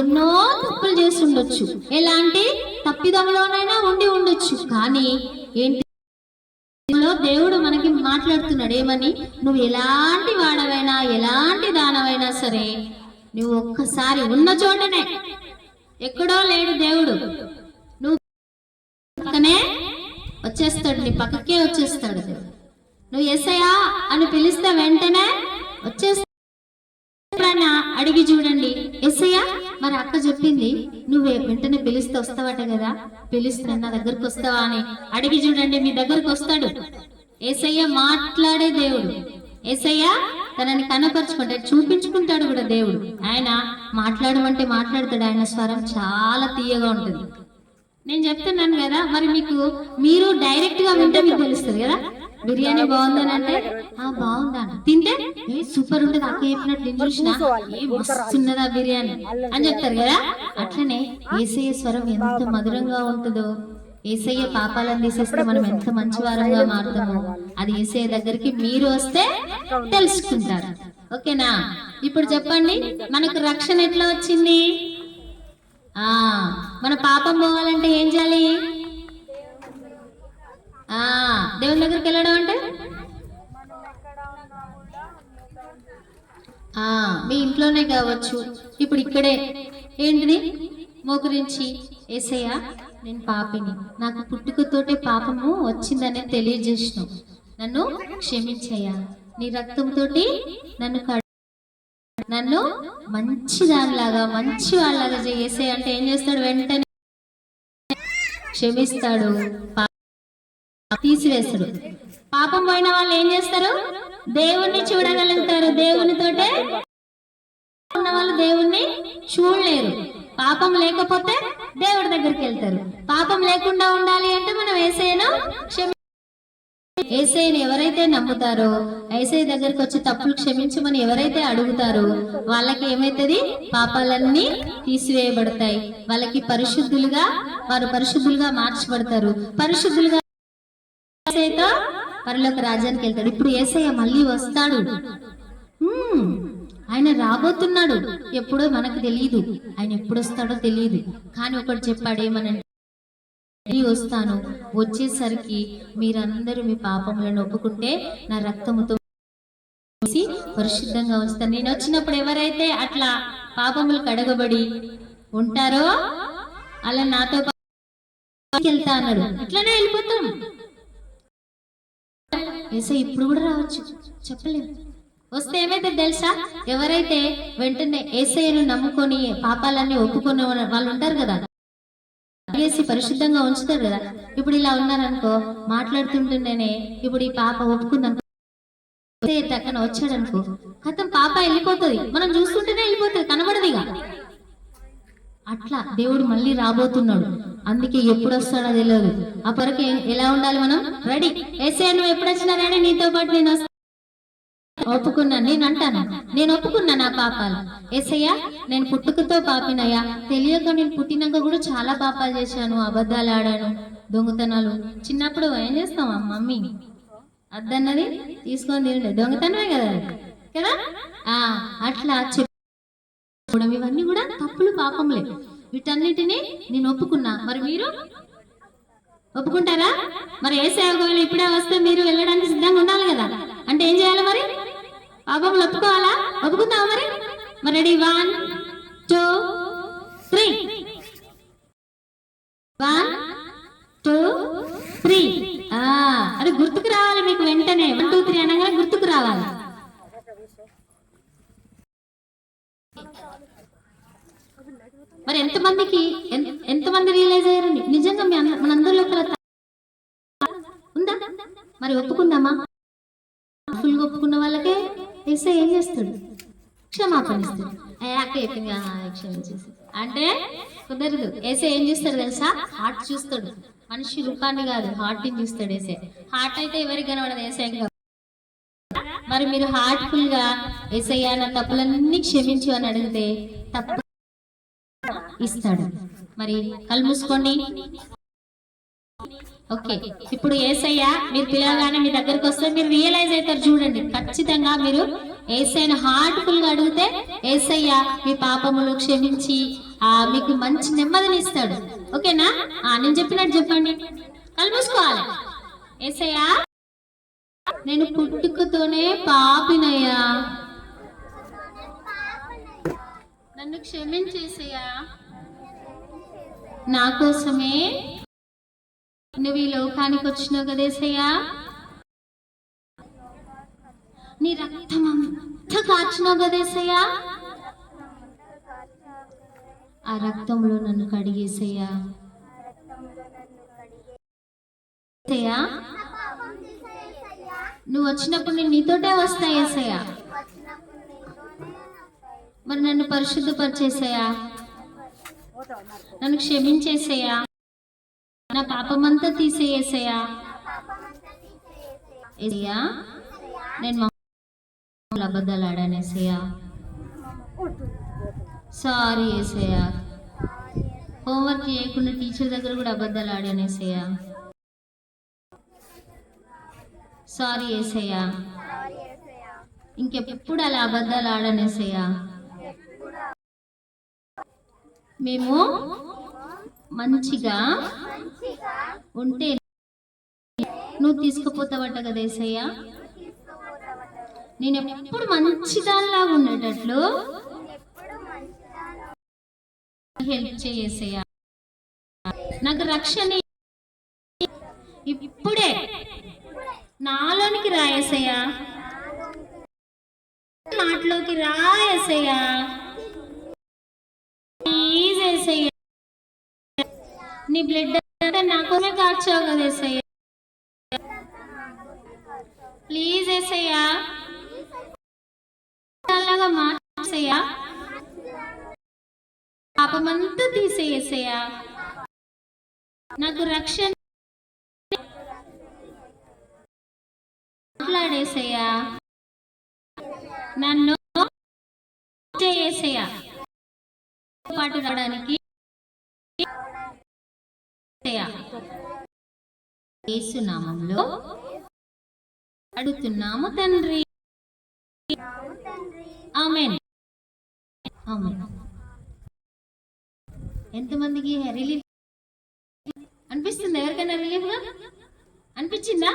ఎన్నో తప్పులు చేసి ఉండొచ్చు, ఎలాంటి తప్పిదంలోనైనా ఉండి ఉండొచ్చు. కానీ ఏంటి, దేవుడు మనకి మాట్లాడుతున్నాడు ఏమని? నువ్వు ఎలాంటి వాడవైనా ఎలాంటి దానవైనా సరే, నువ్వు ఒక్కసారి ఉన్న చోటనే, ఎక్కడో లేడు దేవుడు, నువ్వు పక్కనే వచ్చేస్తాడు, నీ పక్కకే వచ్చేస్తాడు దేవుడు. నువ్వు యేసయ్య అని పిలిస్తే వెంటనే వచ్చేస్తా. అడిగి చూడండి, యేసయ్య మరి అక్క చెప్పింది నువ్వు వెంటనే పిలిస్తే వస్తావట కదా, పిలిస్తే నా దగ్గరకు వస్తావా అని అడిగి చూడండి, మీ దగ్గరకు వస్తాడు. యేసయ్య మాట్లాడే దేవుడు. యేసయ్య తనని కనపరుచుకుంటాడు, చూపించుకుంటాడు కూడా దేవుడు. ఆయన మాట్లాడమంటే మాట్లాడతాడు, ఆయన స్వరం చాలా తీయగా ఉంటుంది. నేను చెప్తున్నాను కదా, మరి మీరు డైరెక్ట్ గా వింటే మీకు తెలుస్తుంది కదా. బిర్యానీ బాగుందని అంటే బాగుందా, తింటే సూపర్ ఉంటుంది, అక్క చెప్పినట్టు నేను చూసినా మస్తున్నదా బిర్యానీ అని చెప్తారు కదా. అట్లనే యేసయ్య స్వరం ఎంత మధురంగా ఉంటుందో, యేసయ్య పాపాలను తీసేస్తే మనం ఎంత మంచి వారంగా మారుతామో, అది యేసయ్య దగ్గరికి మీరు వస్తే తెలుసుకుంటారు. ఓకేనా? ఇప్పుడు చెప్పండి, మనకు రక్షణ ఎట్లా వచ్చింది? మన పాపం పోవాలంటే ఏం చేయాలి? దేవుని దగ్గరికి వెళ్ళడం అంటే మీ ఇంట్లోనే కావచ్చు, ఇప్పుడు ఇక్కడే ఏంటిది మోకరించి, యేసయ్య నేను పాపిని, నాకు పుట్టుకతోటే పాపము వచ్చిందనే తెలియజేసినావు, నన్ను క్షమించయ్యా, నీ రక్తంతో నన్ను మంచి దానిలాగా మంచి వాళ్ళలాగా చేసే అంటే ఏం చేస్తాడు? వెంటనే క్షమిస్తాడు, తీసివేస్తాడు. పాపం పోయిన వాళ్ళు ఏం చేస్తారు? దేవుణ్ణి చూడగలుగుతారు, దేవునితోటే ఉన్న వాళ్ళు దేవుణ్ణి చూడలేరు. పాపం లేకపోతే దేవుడి దగ్గరికి వెళ్తారు. పాపం లేకుండా ఉండాలి అంటే మనం యేసయ్యను యేసయ్యని ఎవరైతే నమ్ముతారో, యేసయ్య దగ్గరికి వచ్చి తప్పులు క్షమించమని ఎవరైతే అడుగుతారో వాళ్ళకి ఏమైతుంది? పాపాలన్నీ తీసివేయబడతాయి. వాళ్ళకి వారు పరిశుద్ధులుగా మార్చబడతారు. పరిశుద్ధులుగా యేసయ్యతో పరలోక రాజ్యానికి వెళ్తాడు. ఇప్పుడు యేసయ్య మళ్ళీ వస్తాడు. ఆయన రాబోతున్నాడు. ఎప్పుడో మనకు తెలియదు, ఆయన ఎప్పుడు వస్తాడో తెలియదు. కానీ ఒకటి చెప్పాడు, ఏమనంటే వస్తాను, వచ్చేసరికి మీరందరూ మీ పాపములను ఒప్పుకుంటే నా రక్తముతో పరిశుద్ధంగా ఉంచుతాను. నేను వచ్చినప్పుడు ఎవరైతే అట్లా పాపములు కడగబడి ఉంటారో అలా నాతో వెళ్తా అన్నాడు. ఇట్లానే వెళ్ళిపోతాం. యేసయ్య ఇప్పుడు కూడా రావచ్చు, చెప్పలేము. వస్తే ఏమైతే తెలుసా? ఎవరైతే వెంటనే యేసయ్యను నమ్ముకొని పాపాలన్నీ ఒప్పుకునే వాళ్ళు ఉంటారు కదా, చేసి పరిశుద్ధంగా ఉంచుతారు కదా. ఇప్పుడు ఇలా ఉన్నారనుకో, మాట్లాడుతుంటేనే ఇప్పుడు ఈ పాప ఒప్పుకుందనుకో, టక్కన వచ్చాడనుకో, కథం పాప వెళ్ళిపోతుంది. మనం చూస్తుంటేనే వెళ్ళిపోతుంది, కనబడదిగా. అట్లా దేవుడు మళ్ళీ రాబోతున్నాడు. అందుకే ఎప్పుడు వస్తాడో తెలియదు. ఆ పరకు ఎలా ఉండాలి మనం? రెడీ. యేసయ్య నువ్వు ఎప్పుడు వచ్చినా రెడీ, నీతో పాటు నేను వస్తాను. ఒప్పుకున్నాను, నేను అంటాను, నేను ఒప్పుకున్నా నా పాపాలు. యేసయ్య నేను పుట్టుకతో పాపినయ్యా, తెలియక నేను పుట్టినాక కూడా చాలా పాపాలు చేశాను, అబద్ధాలు ఆడాను, దొంగతనాలు. చిన్నప్పుడు ఏం చేస్తాం? మమ్మీ అద్దన్నది తీసుకొని తిండే దొంగతనమే కదా కదా. అట్లా చెప్పడం ఇవన్నీ కూడా తప్పులు, పాపంలే. వీటన్నిటిని నేను ఒప్పుకున్నా. మరి మీరు ఒప్పుకుంటారా? మరి యేసయ్య ఇప్పుడే వస్తే మీరు వెళ్ళడానికి సిద్ధంగా ఉండాలి కదా. అంటే ఏం చేయాలి మరి? పాపములు ఒప్పుకోవాలా? ఒప్పుకుందాం మరి. రెడీ, 1 2 3. 1 2 3. అది గుర్తుకు రావాలి మీకు వెంటనే. 1 2 3 అనగానే గుర్తుకు రావాలి. మరి ఎంతమంది రియలైజ్ అయ్యారు? నిజంగా మనందరిలో ఉందా? మరి ఒప్పుకుందామా? ఫుల్గా ఒప్పుకున్న వాళ్ళకే యేసయ్య ఏం చేస్తాడు? క్షమాపణ ఇస్తాడు. క్షమించేసి అంటే కుదరదు. యేసయ్య ఏం చూస్తాడు తెలుసా? హార్ట్ చూస్తాడు. మనిషి రూపాన్ని కాదు, హార్ట్ ని చూస్తాడు యేసయ్య. హార్ట్ అయితే ఎవరికి కనబడదు యేసయ్య. మరి మీరు హార్ట్ఫుల్ గా యేసయ్య నా తప్పులన్నీ క్షమించు అని అడిగితే తప్పు ఇస్తాడు. మరి కళ్ళు మూసుకోండి. ఓకే, ఇప్పుడు యేసయ్య మీరు పిలవగానే మీ దగ్గరకు వస్తే మీరు రియలైజ్ అవుతారు. చూడండి, ఖచ్చితంగా మీరు యేసయ్యను హార్ట్ఫుల్ గా అడిగితే యేసయ్య మీ పాపములు క్షమించి మీకు మంచి నెమ్మదిని ఇస్తాడు. ఓకేనా? నేను చెప్పినట్టు చెప్పండి. కళ్ళు మూసుకోవాలి. యేసయ్య నేను పుట్టుకతోనే పాపినయ్యా, నన్ను క్షమించేసయ్యా, నా కోసమే నువ్వు ఈ లోకానికి వచ్చినావు కదా యేసయ్యా, నీ రక్తం అంతా కార్చినావు కదా యేసయ్యా, ఆ రక్తంలో నన్ను కడిగేసయ్యా. నువ్వు వచ్చినప్పుడు నేను నీతోటే వస్తా యేసయ్యా. మరి నన్ను పరిశుద్ధపరిచేసయ్యా, నన్ను క్షమించేసయ్యా, నా పాపమంతా తీసేయేసయ్యా. నేను అబద్ధాలు ఆడానేసయ్యా, సారీ యేసయ్యా. హోంవర్క్ చేయకుండా టీచర్ దగ్గర కూడా అబద్ధాలు ఆడానేసయ్యా, సారీ యేసయ్యా. ఇంకెప్పుడు అలా అబద్ధాలు ఆడనేసయ్యా. మేము మంచిగా ఉంటే నువ్వు తీసుకుపోతావట కదా యేసయ్యా. నేను ఎప్పుడు మంచిదానిలాగా ఉండేటట్లు హెల్ప్ చేయేసయ్యా. నాకు రక్షణ ఇప్పుడే నాలోనికి రాయేసయ్యా, మాటలోకి రాయేసయ్యా, ప్లీజ్ యేసయ్యా. నీ బ్లడ్ నా కోసమే కార్చావు కదా యేసయ్యా, ప్లీజ్ యేసయ్యా. అలాగా మార్చేసయ్యా, పాపమంతా తీసేయేసయ్యా. నాకు రక్షణ మాట్లాడేసయ్యా, నన్ను చేసేయ్యా పాటు రావడానికి యేసు నామములో అడుగుతున్నాము తండ్రి, ఆమేన్. ఆమేన్. ఎంతమందికి రిలీఫ్ అనిపిస్తుంది? ఎవరికైనా రిలీఫ్ గా అనిపించిందా?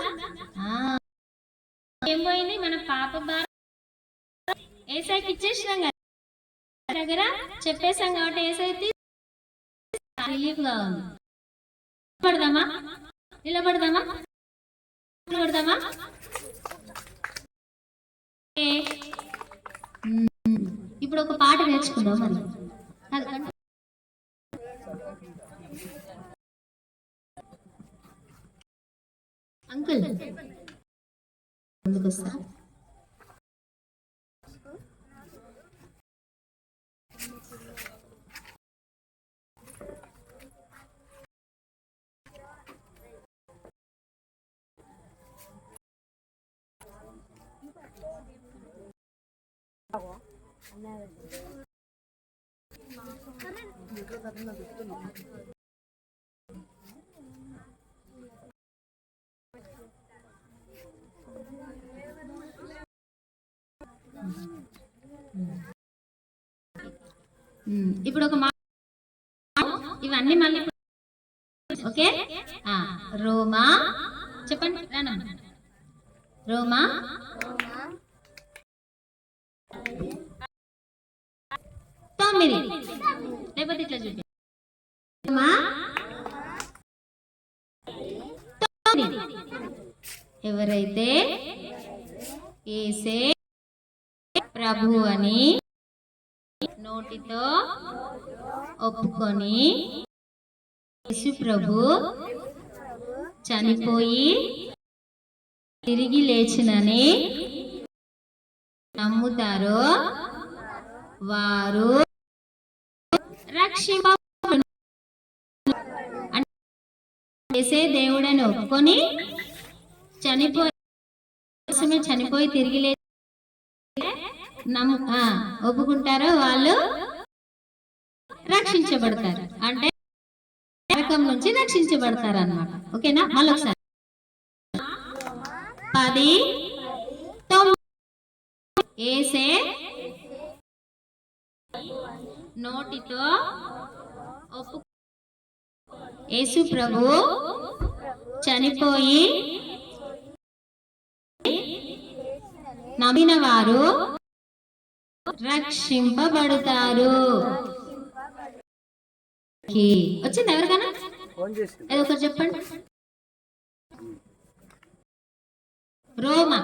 ఏం పోయింది? మన పాప భారం ఏసైకి ఇచ్చేసినాం కదా, దగ్గర చెప్పేసాం కాబట్టి ఏసైతే రిలీఫ్ గా ఉంది. నిలబడదామా? నిలబడదామా? నిలబడదామా? ఇప్పుడు ఒక పాట నేర్చుకుందాం. మరి అంకుల్ ముందుకు వస్తా. ఇప్పుడు ఒక ఇవన్నీ మళ్ళీ ఓకే. రోమా చెప్పండి. రోమా 9 లేకపోతే ఇట్లా చూపి. రోమా 9. ఎవరైతే యేసే ప్రభు అని నోటితో ఒప్పుకొని యేసు ప్రభు చనిపోయి తిరిగి లేచినని నమ్ముతారో వారు రక్షింపబడును. యేసే దేవుడని ఒప్పుకొని చనిపోయి తిరిగి లేచి ఒప్పుకుంటారో వాళ్ళు రక్షించబడతారు. అంటే నరకం నుంచి రక్షించబడతారు అన్నమాట. ఓకేనా? మళ్ళొకసారి 10, 9. యేసే నోటితో యేసు ప్రభు చనిపోయి నమ్మిన వారు రక్షింపబడతారు. వచ్చింది ఎవరికైనా? ఏదో ఒకటి చెప్పండి. రోమా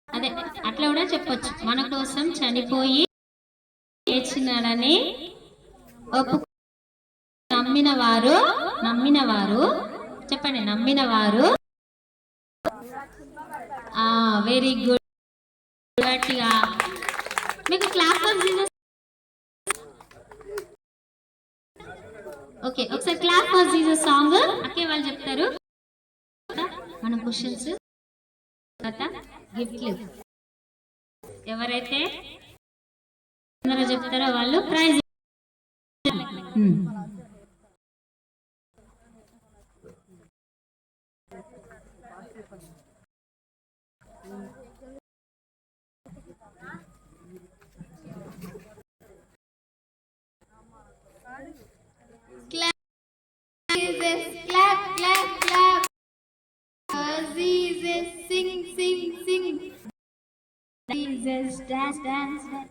అదే అట్లా కూడా చెప్పొచ్చు. మన కోసం చనిపోయి లేచినాడని నమ్మిన వారు చెప్పండి. నమ్మిన వారు. Very good. గట్టిగా మీకు క్లాప్. ఓకే, ఒకసారి క్లాప్ ఫర్ జీసస్ సాంగ్ అక్కే వాళ్ళు చెప్తారు. మన క్వశ్చన్స్ గిఫ్ట్లు ఎవరైతే చెప్తారో వాళ్ళు praise. Clap, clap, clap. Jesus, sing, sing, sing. Jesus, dance, dance, dance.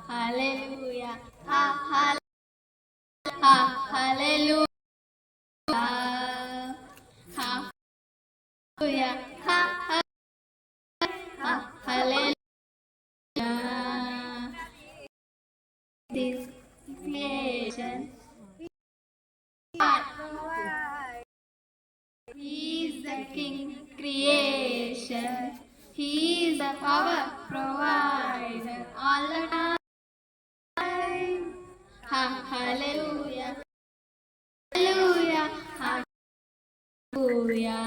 Hallelujah. Hallelujah. Hallelujah. This creation. the King creation. He is the power provider all the time. Hallelujah, hallelujah, hallelujah,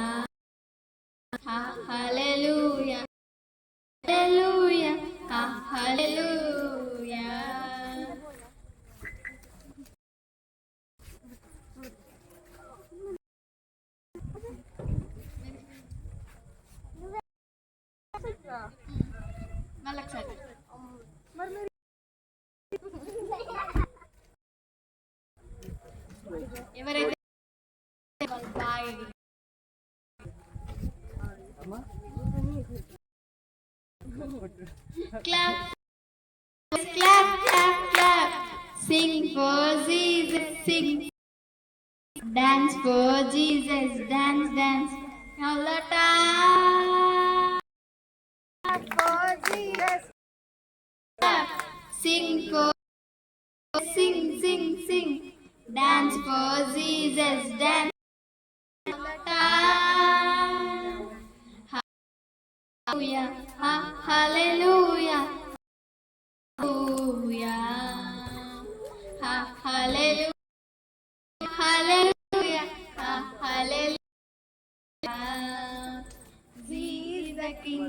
hallelujah, hallelujah, hallelujah. మళ్ళొకసారి ఎవరైతే bye clap, clap, clap, clap. Sing for Jesus, sing. Dance for Jesus, dance, dance. All the time. For Jesus. Clap. Sing for, sing, sing, sing. Dance for Jesus, dance. All the time. Hallelujah, hallelujah, hallelujah, hallelujah, hallelujah, hallelujah. He is the King,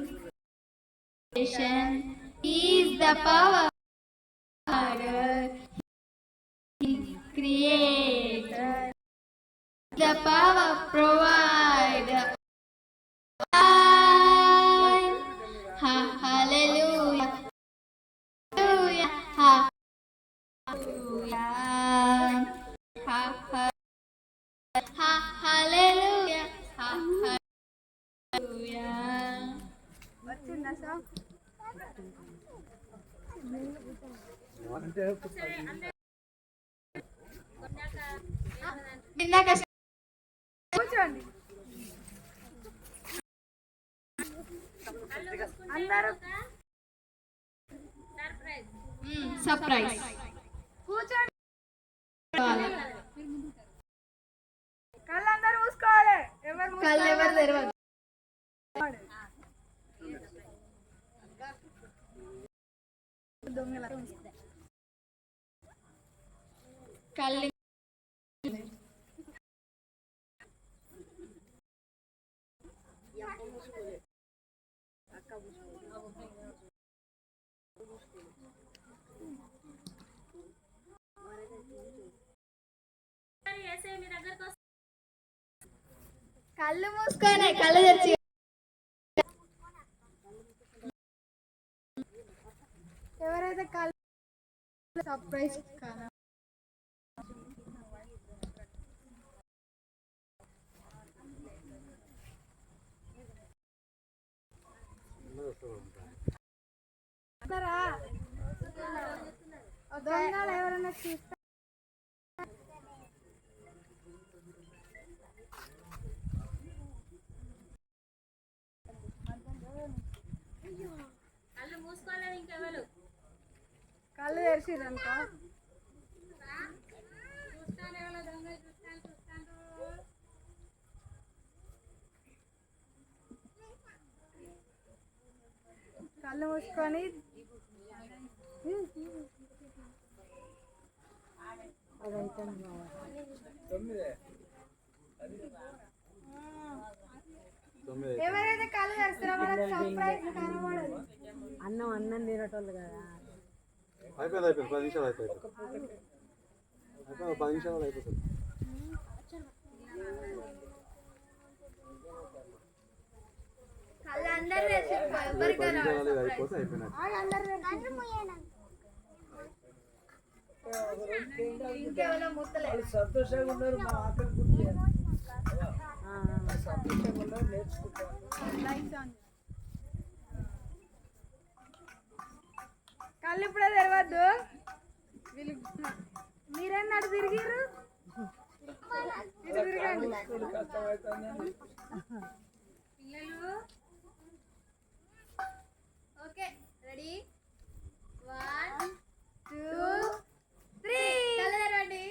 He is the power, He creator, the power provider. Hallelujah, hallelujah, hallelujah, hallelujah, hallelujah. వచ్చిందా song? ఇందాక కూర్చోండి అందరూ. Surprise కూర్చోండి. కళ్ళు అందరూ మూసుకోవాలి. కళ్ళు ఎవరు తెరవద్దు. కళ్ళు కళ్ళు మూసుకొని కళ్ళు తెరిచి ఎవరైతే కళ్ళు సర్ప్రైజ్ కాదా దొంగలు ఎవరైనా చూస్తే కళ్ళు మూసుకోలేదు ఇంకెవరు కళ్ళు తెరిచిరనుకో కళ్ళు మూసుకొని ఎవరైతే కళ్ళు తెస్తారో వాళ్ళకి సర్ప్రైజ్ కనబడదు. అన్నం తినటోళ్ళు కదా. అయిపోయింది 10 నిమిషాలు అయిపోయింది 10 నిమిషాలు అయిపోతుంది. కళ్ళు అందరూ తెరిచారు. ఎవరికి అయిపోతే అయిపోయినట్టు. ఇంకెవరో ముత్తలేదు. సంతోషంగా ఉన్నారు. మా ఆకలి గుర్తు సంతోషంగా ఉన్నారు. నేర్చుకుంటారు. కళ్ళు ఇప్పుడే తెరవద్దు. వీళ్ళు మీరేనాడు తిరిగిర్రు ఇటు తిరగండి. పిల్లలు ఓకే రెడీ 1 2 3 కళ్ళు తెరవండి.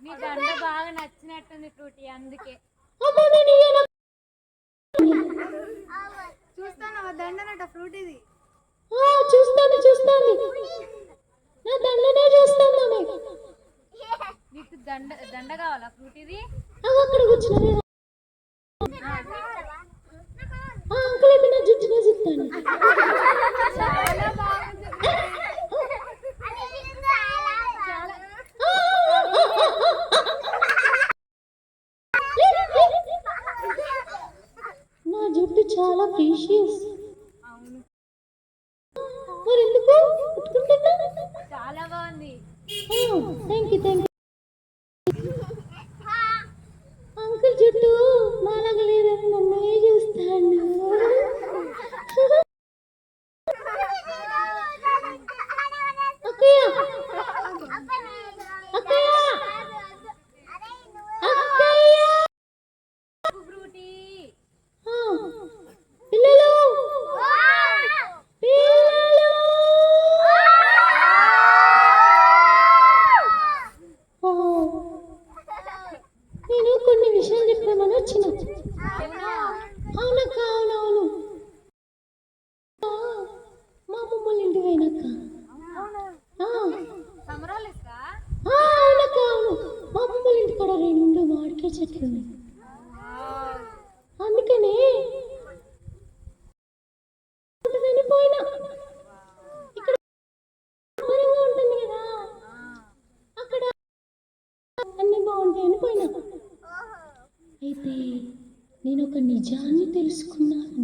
నీ దండ బాగా నచ్చినట్టుంది ఫ్రూటీ అందుకే అమ్మో నేను ఇయ్యను. చూస్తాను దండనట ఫ్రూట్ ఇది చూస్తాను నా దండనే చూస్తాను నీకు దండ కావాలా ఫ్రూట్ ఇది అక్కడ కూర్చున్నా అంకుల్ అయితే నా జుట్టునే చూస్తాను. చాలా బాగుంది నా జుట్టు చాలా ప్రీషియస్. మరి ఎందుకు పెట్టుకుంటున్నా? చాలా బాగుంది థ్యాంక్ యూ అంకుల్ జుట్టు నాలాగా లేదని నన్నే చూస్తాడు. అక్కయ్య ఫ్రూటీ పిల్లలు నేను కొన్ని విషయాలు చెప్పామని వచ్చిన. అవునక్క అవునవును మా అమ్మమ్మ ఇంటి పోయినక్క. సమరాలిస్తా అవునక్క అవును మా అమ్మమ్మ ఇంటి కాడ 2 మామిడికాయ చెట్లు ఉన్నాయి. అందుకనే పోయినా ఇక్కడ దూరంగా ఉంటుంది కదా అక్కడ అన్ని బాగుంటాయని పోయినా. అయితే నేను ఒక నిజాన్ని తెలుసుకున్నాను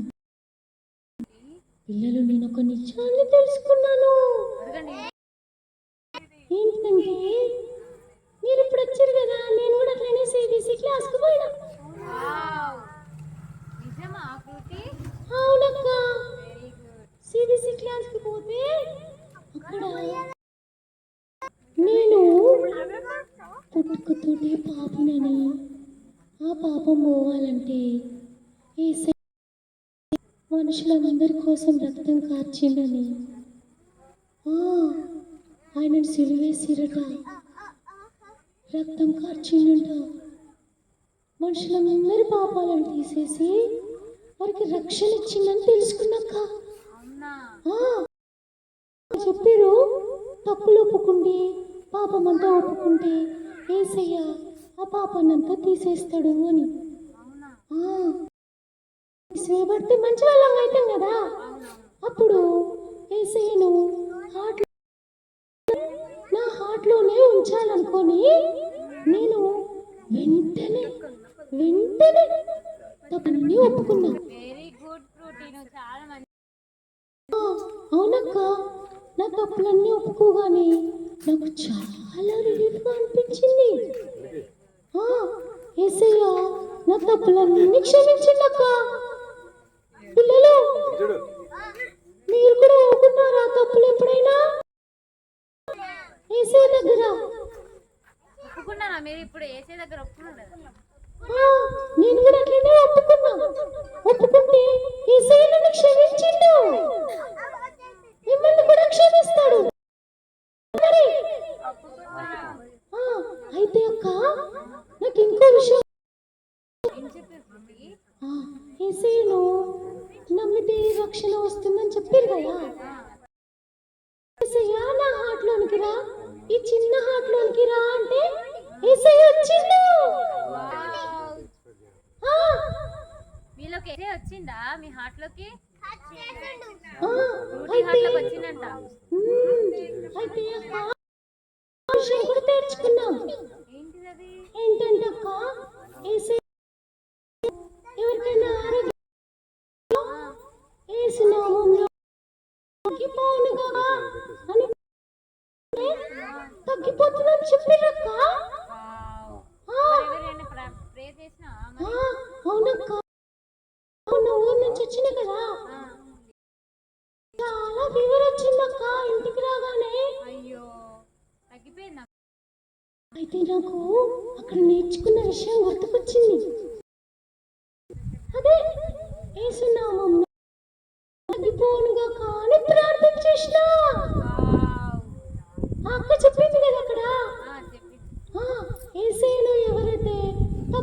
పిల్లలు. నేను ఒక నిజాన్ని తెలుసుకున్నాను. ఏంటంటే మీరు ఇప్పుడు వచ్చారు కదా నేను కూడా అట్లనే సిబిసి క్లాస్కి పోయినా. నిజమా ఫ్రూటీ అవునక్క సిబిసి క్లాస్కి పోతే అక్కడ నేను పుట్టుకతోటే పాపినని ఆ పాపం పోవాలంటే యేసయ్య మనుషులందరి కోసం రక్తం కార్చిండని ఆయనను సిలువేసిరట. రక్తం కార్చిండంట. మనుషులందరి పాపాలను తీసేసి వారికి రక్షణ ఇచ్చిందని తెలుసుకున్నాక చెప్పారు తప్పులు ఒప్పుకుంటే పాపమంతా ఒప్పుకుంటే యేసయ్య ఆ పాపాన్నంతా తీసేస్తాడు అని. సేపడితే మంచి వాళ్ళం అవుతాం కదా. అప్పుడు యేసయ్యను నా హార్ట్లోనే ఉంచాలనుకొని నేను వెంటనే తప్పని ఒప్పుకున్నా. వెరీ గుడ్ ఫ్రూటీ నువ్వు చాలా మంచి అవునక్క నా తప్పులన్నీ ఒప్పుకోగానే నాకు చాలా రిలీఫ్గా అనిపించింది. యేసయ్య నా తప్పులన్నీ క్షమించిండక్క. పిల్లలు మీరు కూడా ఒప్పుకున్నారా తప్పులు ఎప్పుడైనా యేసయ్య దగ్గర? ఒప్పుకున్నానా మీరు ఇప్పుడు ఏసే దగ్గర ఒప్పుకున్నారు కదా నేను కూడా అట్లనే ఒప్పుకున్నా. ఒప్పుకుంటే యేసయ్య నన్ను క్షమించిండు, మిమ్మల్ని కూడా క్షమిస్తాడు. అయితే అక్క నాకు ఇంకో విషయం. యేసయ్యను నమ్మితే రక్షణ వస్తుందని చెప్పారు కదా. యేసయ్య నా హార్ట్లోనికి రా, ఈ చిన్న హార్ట్లోనికి రా అంటే యేసయ్య వచ్చిండు. మీలోకి ఏసే వచ్చిందా మీ హార్ట్ లోకి వచ్చిందంట. అయితే విషయం కూడా తెచ్చుకున్నాం. ఏంటంటే అక్క యేసయ్య ఎవరికైనా ఆరోగ్యం యేసునామంలో తగ్గిపోనుగా అని తగ్గిపోతుందని చెప్పిరక్క. అవునక్క అవును ఊరు నుంచి వచ్చిన కదా చాలా ఫీవర్ వచ్చిందక్క ఇంటికి రాగానే. అయ్యో తగ్గిపోయిందా? అయితే నాకు అక్కడ నేర్చుకున్న విషయం గుర్తుకొచ్చింది. అదే యేసునామంలో తగ్గిపోనుగా కానీ ప్రార్థన చేసిన అక్క చెప్పింది కదా అక్కడ.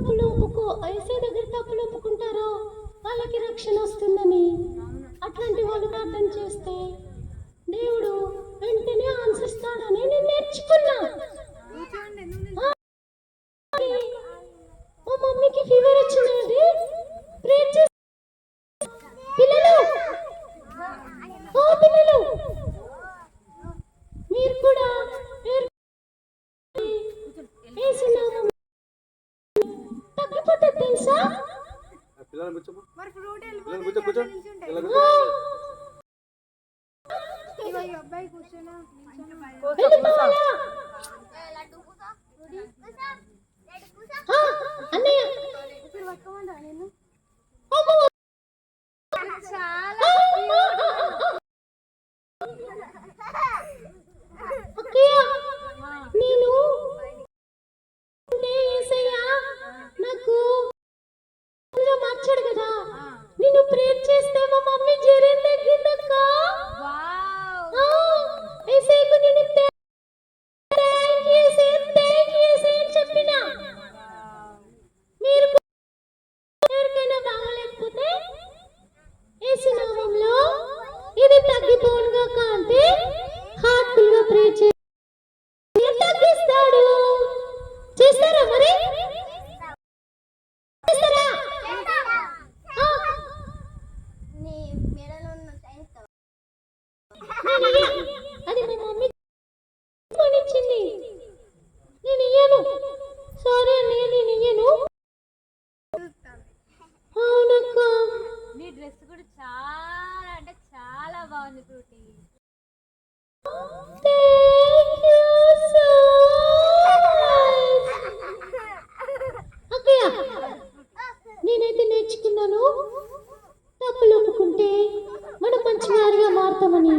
తప్పులు ఏసే దగ్గర తప్పులు ఒప్పుకుంటారో వాళ్ళకి రక్షణ వస్తుందని. అట్లాంటి వాళ్ళు ప్రార్థన చేస్తే దేవుడు వెంటనే ఆన్సిస్తాడని నేను నేర్చుకున్నా. మా మమ్మీకి ఫీవర్ వచ్చిందండి, ప్రేర్ చేసి పిల్లలు పిల్లలు మీరు కూడా తగ్గిపోతుంది తెలుసా? పిల్లలు కూర్చో మరి ఫ్రూట్ పిల్లలు కూర్చో కూర్చో పిల్లలు ఇగో ఈ అబ్బాయి కూర్చోనా అన్నయ్య పట్టుకోమంటా నేను నేను నాకు మార్చాడు కదా, నేను ప్రేర్ చేస్తే మా మమ్మీ జ్వరం తగ్గిందక్క. ఏసయ్యకు నేను థ్యాంక్ యూ అని చెప్పిన. మీరు ఎవరికైనా బాగలేకపోతే యేసు నామములో ఇది తగ్గిపోనుగా అంటే హార్ట్ఫుల్ గా ప్రే తగ్గిస్తాడు. చేస్తారా మరి? చేస్తారా? నీ మెడలో ఉన్న చైన్ అది మా మమ్మీ కొనిచ్చింది, నేను ఇయ్యను. సరే నేను ఇయ్యను. అవునక్క. నీ డ్రెస్ కూడా చాలా అంటే చాలా బాగుంది ఫ్రూటీ. థాంక్ యూ సో అక్కయ్య, నేనైతే నేర్చుకున్నాను తప్పులు ఒప్పుకుంటే మనం మంచివారిగా మారుతామని.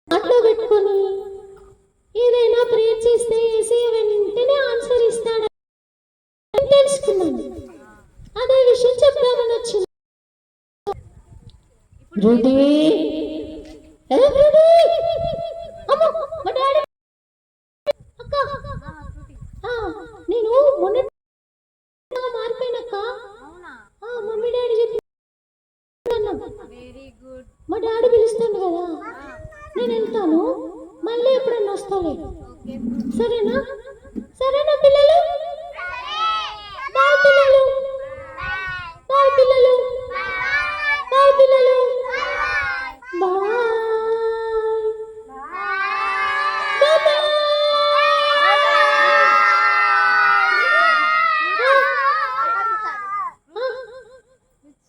అట్లో పెట్టుకొని ఏదైనా ప్రేర్ చేస్తే యేసయ్య వెంటనే ఆన్సర్ ఇస్తాడని తెలుసుకున్నాను. అదే విషయం చెప్దామని వచ్చింది. బ్రూటీ అమ్మో మా డాడీ అక్క నేను మొన్న మారిపోయినక్క. మమ్మీ డాడీ చెప్పి వెరీ గుడ్. మా డాడీ పిలుస్తాను కదా, నేను వెళ్తాను, మళ్ళీ ఎప్పుడన్నా వస్తాలే. సరేనా? సరేనా పిల్లలు? బాయ్ పిల్లలు, బాయ్ పిల్లలు, బాయ్ పిల్లలు, బాయ్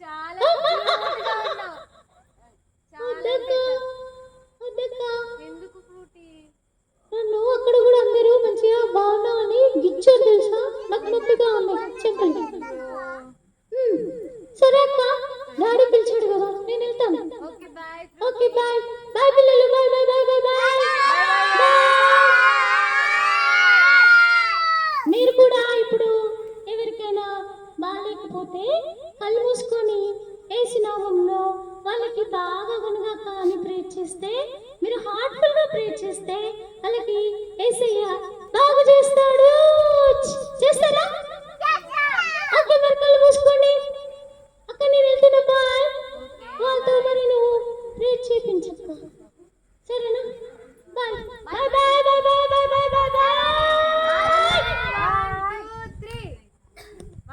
చాలా ఎందుకు ఫ్రూటీ? నన్ను అక్కడ కూడా అందరూ మంచిగా బాగున్నావు అని గిచ్చారు తెలుసా, నాకు నొప్పిగా ఉన్నాయి చెంపలు. సరే అక్క, డాడీ పిలిచాడు కదా, నేను వెళ్తాను. Okay bye. Okay bye. Bye పిల్లలు, bye bye bye bye bye. మీరు కూడా ఇప్పుడు ఎవరికైనా బాగాలేకపోతే కళ్ళు మూసుకొని యేసు నామములో వాళ్ళకి బాగా గుణగాక అని ప్రేర్ చేస్తే, మీరు హార్ట్ఫుల్ గా ప్రేర్ చేస్తే వాళ్ళకి యేసయ్య బాగు చేస్తాడు. చేస్తారా? ఓకే, మరి కళ్ళు మూసుకోండి. అక్క నేను వెళ్తున్నా, బాయ్. వాళ్ళతో మరి నువ్వు ప్రేర్ చేయించక్క, సరేనా? Bye bye bye bye bye bye bye bye bye.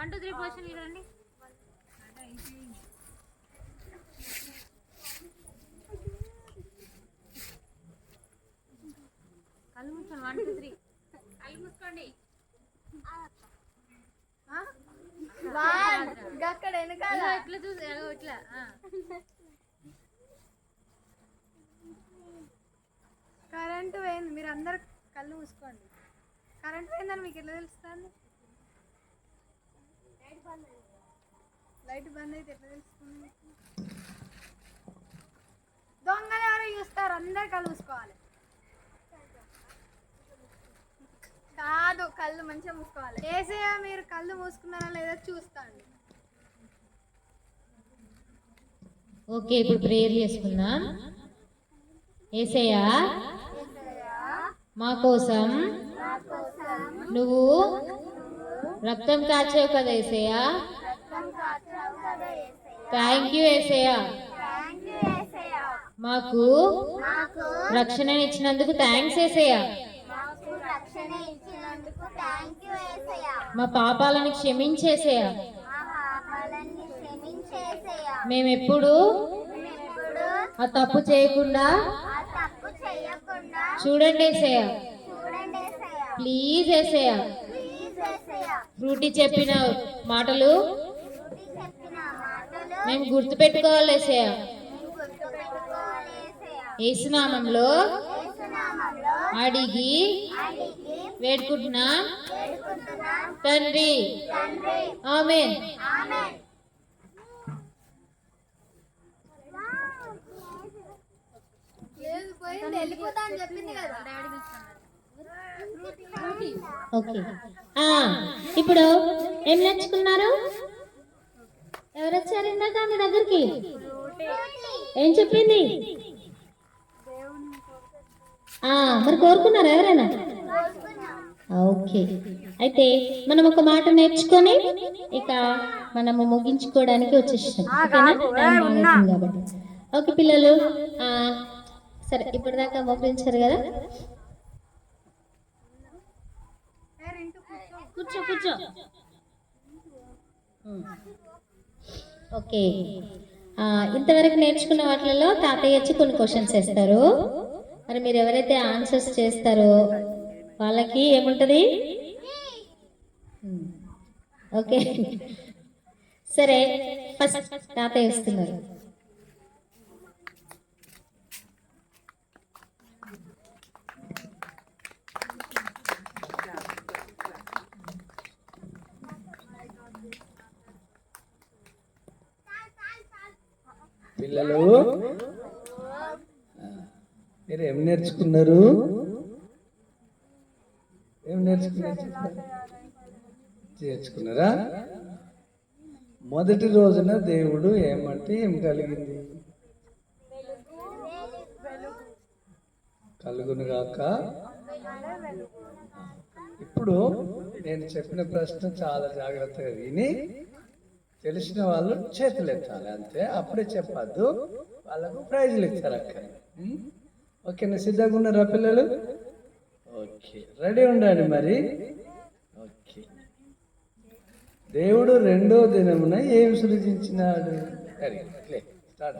1 2 3 potion ఇవ్వండి. కళ్ళు మూసుకోండి. 1 2 3 కళ్ళు మూసుకోండి. అక్కడ వెనకాల ఇట్లా చూసి ఇట్లా కరెంటు పోయింది. మీరు అందరు కళ్ళు మూసుకోండి. కరెంట్ పోయిందని మీకు ఎట్లా తెలుస్తుంది? లైట్ బంద్ అయితే ఎట్లా తెలుస్తుంది? దొంగలు ఎవరో చూస్తారు, అందరు కళ్ళు మూసుకోవాలి. కాదు, కళ్ళు మంచిగా మూసుకోవాలి. ఏసయ్య మీరు కళ్ళు మూసుకున్నారా లేదా చూస్తాండి. ఓకే, ఇప్పుడు ప్రేయర్ చేసుకుందాం. యేసయ్యా, మా కోసం నువ్వు రక్తం కాచావు కదా ఏసయ్యా. థ్యాంక్ యూ ఏసయ్యా. మాకు రక్షణ ఇచ్చినందుకు థ్యాంక్స్ ఏసయ్యా. మా పాపాలను క్షమించేసయ్యా. మేమెప్పుడు ఆ తప్పు చేయకుండా చూడండి ఏసయ్యా. Please Yesayya. ఫ్రూటీ చెప్పిన మాటలు మేము గుర్తు పెట్టుకోవాలి ఏసయ్యా. యేసునామంలో అడిగి వేడుకుంటున్నా తండ్రి, ఆమేన్. వెళ్ళిపోతా అని చెప్పింది కదా ఓకే. ఇప్పుడు ఏం నేర్చుకున్నారు? ఎవరు వచ్చారు ఇందాక మీ దగ్గరికి? ఏం చెప్పింది? మరి కోరుకున్నారా ఎవరైనా? ఓకే. అయితే మనం ఒక మాట నేర్చుకొని ఇక మనము ముగించుకోవడానికి వచ్చేసాం. ఓకేనా? టైం బాగుంది కాబట్టి. ఓకే పిల్లలు, సరే ఇప్పటిదాకా మోకరించారు కదా, కూర్చో కూర్చో. ఓకే. ఇంతవరకు నేర్చుకున్న వాటిలో తాతయ్య వచ్చి కొన్ని క్వశ్చన్స్ వేస్తారు. మరి మీరు ఎవరైతే ఆన్సర్స్ చేస్తారో వాళ్ళకి ఏముంటుంది? ఓకే సరే, ఫస్ట్ తాతయ్య వస్తున్నారు. పిల్లలు మీరు ఏం నేర్చుకున్నారు? ఏం నేర్చుకున్నారా? మొదటి రోజున దేవుడు ఏమంటే ఏం కలిగింది? కలుగును గాక. ఇప్పుడు నేను చెప్పిన ప్రశ్న చాలా జాగ్రత్తగా విని తెలిసిన వాళ్ళు చేతులు ఎత్తాలి, అంతే. అప్పుడే చెప్పద్దు, వాళ్ళకు ప్రైజ్లు ఇస్తారు అక్కడ. ఓకేనా? సిద్ధంగా ఉన్నారా పిల్లలు? ఓకే, రెడీ ఉండండి మరి. ఓకే. దేవుడు రెండో దినమున ఏం సృజించినాడు? స్టార్ట్.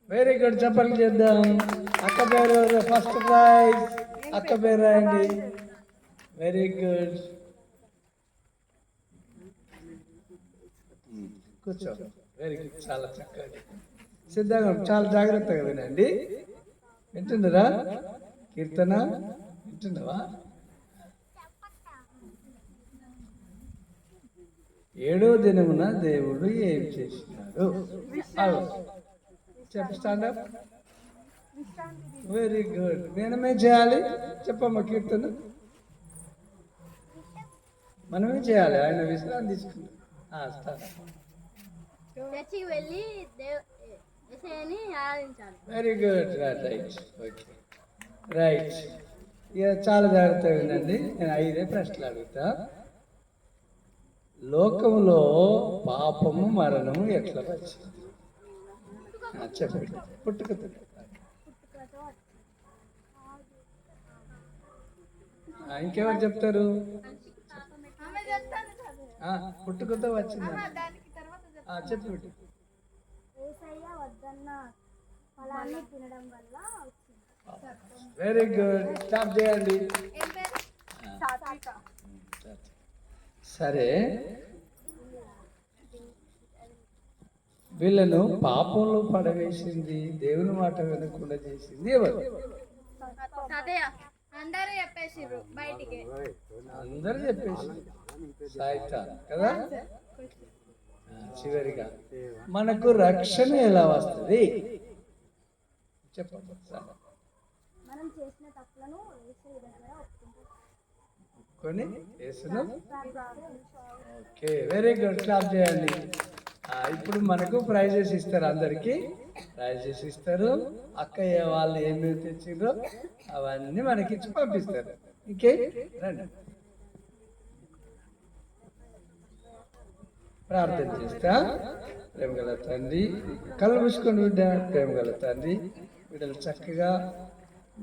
వెరీ గుడ్, చెప్పండి చేద్దాం. అక్క పేరు ఫస్ట్ ప్రైజ్, అక్క పేరు రాయండి. వెరీ గుడ్, కూర్చో. వెరీ గుడ్, చాలా చక్కగా సిద్ధంగా, చాలా జాగ్రత్తగా వినండి. వింటున్నారా? కీర్తన వింటున్నావా? ఏడో దినమున దేవుడు ఏం చేసినాడు? చెప్పు, స్టాండప్. Very good. నేనమే చేయాలి, చెప్పమ్మా కీర్తన. మనమే చేయాలి, ఆయన విశ్రాంతి తీసుకున్నాడు. చర్చికి వెళ్ళి యేసయ్యని ఆరాధించాలి. Very good, right. Okay, right. ఇక చాలా జాగ్రత్తగా వినండి. నేను 5 ప్రశ్నలు అడుగుతా. లోకంలో పాపము మరణము ఎట్లా వచ్చింది? చెప్పండి. పుట్టుకతో. ఇంకెవరు చెప్తారు? పుట్టుకతో వచ్చింది. చెప్పండి. వెరీ గుడ్, స్టాప్ చేయండి. సరే, వీళ్ళను పాపంలో పడవేసింది, దేవుని మాట వినకుండా చేసింది ఎవరు? అందరూ చెప్పేసిర్రు బయటికి. అందరూ చెప్పేసి సాయితాన్ కదా. చివరిగా మనకు రక్షణ ఎలా వస్తుంది? చెప్పండి. మనం చేసిన తప్పులను యేసయ్య దగ్గర ఒప్పుకొని యేసును. ఓకే, వెరీ గుడ్, క్లాప్ చేయండి. ఇప్పుడు మనకు ప్రైజెస్ ఇస్తారు, అందరికీ ప్రైజెస్ ఇస్తారు. అక్కయ్య వాళ్ళు ఏమేమి తెచ్చిండ్రో అవన్నీ మనకి ఇచ్చి పంపిస్తారు. ఇంకే రండి ప్రార్థన చేస్తా. ప్రేమగల తండ్రి, కళ్ళు మూసుకొని బిడ్డ, ప్రేమగల తండ్రి, బిడ్డలు చక్కగా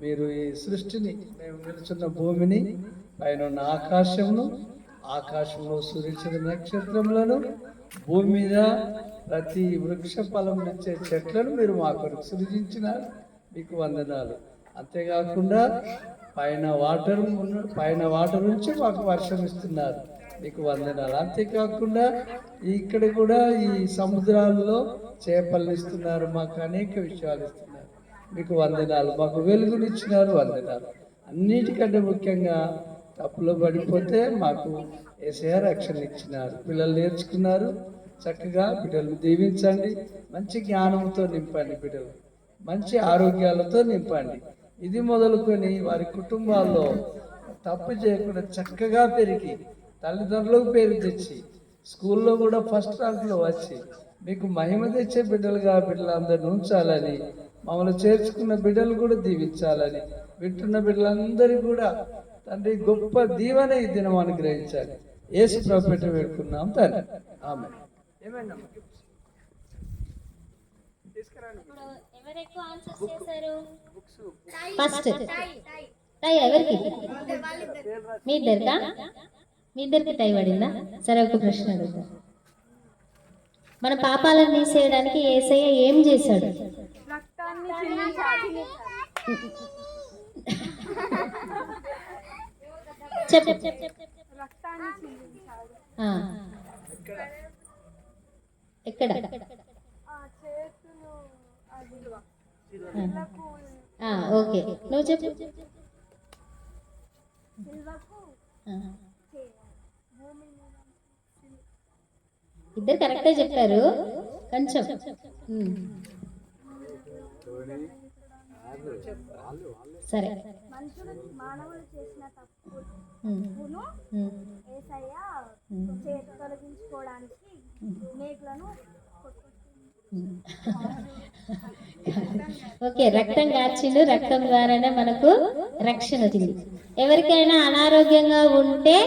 మీరు ఈ సృష్టిని, మేము నిలుచున్న భూమిని, పైన ఉన్న ఆకాశంలో సూర్యుడు నక్షత్రములను, భూమి మీద ప్రతి వృక్ష ఫలం ఇచ్చే చెట్లను మీరు మా కొరకు సృజించినారు, మీకు వందనాలు. అంతేకాకుండా పైన వాటర్ నుంచి మాకు వర్షం ఇస్తున్నారు, మీకు వందనాలు. అంతేకాకుండా ఇక్కడ కూడా ఈ సముద్రాల్లో చేపలు ఇస్తున్నారు, మాకు అనేక విషయాలు ఇస్తున్నారు, మీకు వందనాలు. మాకు వెలుగునిచ్చినారు, వందనాలు. అన్నిటికంటే ముఖ్యంగా తప్పులో పడిపోతే మాకు యేసయ్య రక్షణ ఇచ్చినారు. పిల్లలు నేర్చుకున్నారు, చక్కగా బిడ్డలు దీవించండి, మంచి జ్ఞానంతో నింపండి, బిడ్డలు మంచి ఆరోగ్యాలతో నింపండి. ఇది మొదలుకొని వారి కుటుంబాల్లో తప్పు చేయకుండా చక్కగా పెరిగి తల్లిదండ్రులకు పేరు తెచ్చి స్కూల్లో కూడా ఫస్ట్ ర్యాంక్లో వచ్చి మీకు మహిమ తెచ్చే బిడ్డలుగా బిడ్డలందరినీ ఉంచాలని, మమ్మల్ని చేర్చుకున్న బిడ్డలు కూడా దీవించాలని, వింటున్న బిడ్డలందరికీ కూడా తండ్రి గొప్ప దీవెన ఈ దినం అనుగ్రహించాలి. యేసు ప్రభుపేట వేడుకున్నాం తండ్రి, ఆమేన్. ఎవరు ఎక్కువ ఆన్సర్స్ చేశారు? ఫస్ట్ టై ఎవరికి? మీ ఇద్దరికా? మీ ఇద్దరికి టై పడిందా? సరే, ఒక ప్రశ్న అడుగుతా. మన పాపాలను తీసేయడానికి యేసయ్య ఏం చేశాడు? రక్తాన్ని చిందించాడు. చెప్పు. రక్తాన్ని చిందించాడు. ఎక్కడ? చేతులు అది ఓకే, నువ్వు చెప్పు. ఇద్దరు కరెక్టే చెప్పారు, కొంచెం సరే. మానవులు చేసిన తప్పును యేసయ్య చేతి తొలగించుకోవడానికి మేకులను ఓకే, రక్తం కార్చిండు, రక్తం ద్వారానే మనకు రక్షణ వచ్చింది. ఎవరికైనా అనారోగ్యంగా ఉంటే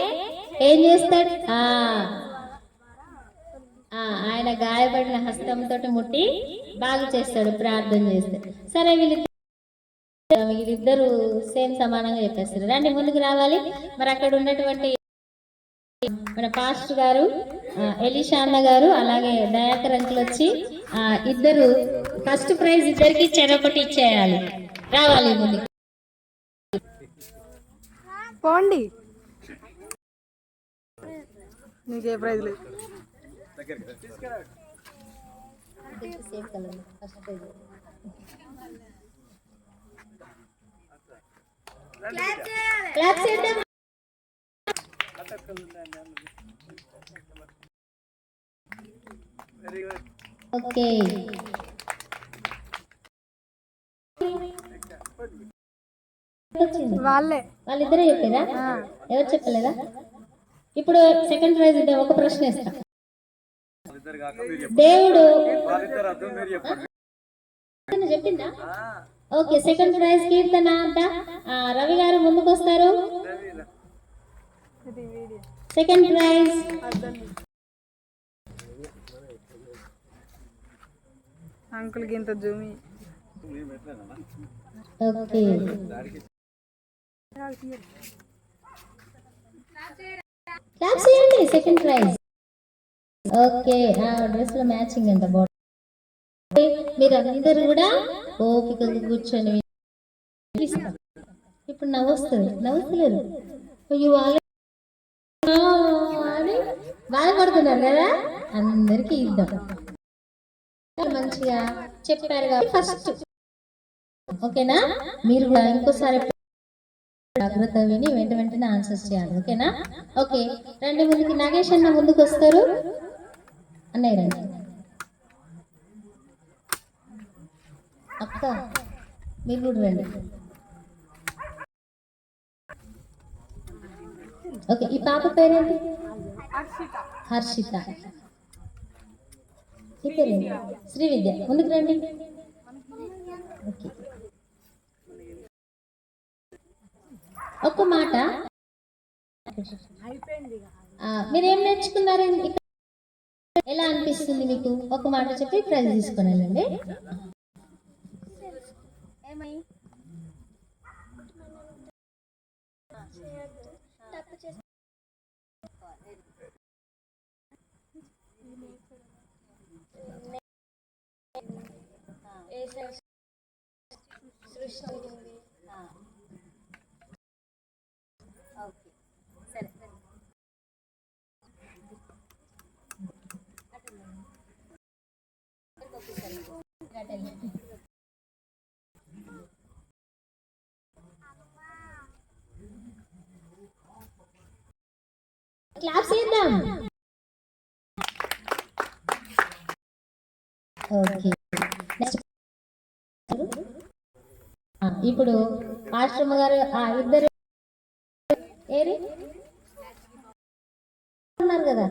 ఏం చేస్తాడు? ఆయన గాయపడిన హస్తంతో ముట్టి బాగు చేస్తాడు, ప్రార్థన చేస్తాడు. సరే, వీళ్ళిద్దరు సేమ్ సమానంగా చెప్పేస్తారు. రండి, ముందుకు రావాలి. మరి అక్కడ ఉన్నటువంటి మన పాస్టర్ గారు, ఎలీషా అన్న గారు, అలాగే దయాకర్ అంకుల్ వచ్చి ఇద్దరు ఫస్ట్ ప్రైజ్ ఇద్దరికి చెరొకటి ఇచ్చేయాలి. రావాలి ముందుకు. పోండి, నీకే ప్రైజ్ లేదు. క్లాప్ చేద్దాం. ఓకే, వాళ్ళిద్దరే చెప్పారా? ఎవరు చెప్పలేదా? ఇప్పుడు సెకండ్ ప్రైజ్ ఇద్దాం. ఒక ప్రశ్న ఇస్తా. దేవుడు చెప్పిందా? ఓకే, సెకండ్ ప్రైజ్ కీర్తన అంట. రవి గారు ముందుకు వస్తారు. సెకండ్ ప్రైజ్ అంకుల్కి ఇంత జూమి. ఓకే, క్లాప్ చేయండి. Second prize. ఓకే, డ్రెస్ లో మ్యాచింగ్ అంట బాడీ. మీరు అందరూ కూడా ఓపికగా కూర్చొని ఇప్పుడు నవ్వొస్తలేరు అని బాధపడుతున్నారు కదా. అందరికి ఇద్దాం. మంచిగా చెప్పారు కాబట్టి ఫస్ట్ ఓకేనా. మీరు కూడా ఇంకోసారి జాగ్రత్త విని వెంటనే ఆన్సర్స్ చేయాలి, ఓకేనా. ఓకే, రండి ముందుకి. నాగేష్ అన్న ముందుకు వస్తారు. అన్నయ్య రండి. అక్క మీరు కూడా రండి. ఓకే, ఈ పాప పేరేంటి? హర్షిత. ఈ పేరు శ్రీ విద్య. ముందుకు రండి. ఓకే, ఒక్క మాట. మీరేం నేర్చుకున్నారు ఇక్కడ? ఎలా అనిపిస్తుంది మీకు? ఒక మాట చెప్పి ప్రైజ్ తీసుకొని వెళ్ళండి. ఏమై తప్పు చేసి సృష్టించింది. ఓకే, సరే. క్లాప్ చేద్దాం. Okay, next. ఇప్పుడు ఆశ్రమ గారు ఇద్దరు ఏరి ఉన్నారు కదా.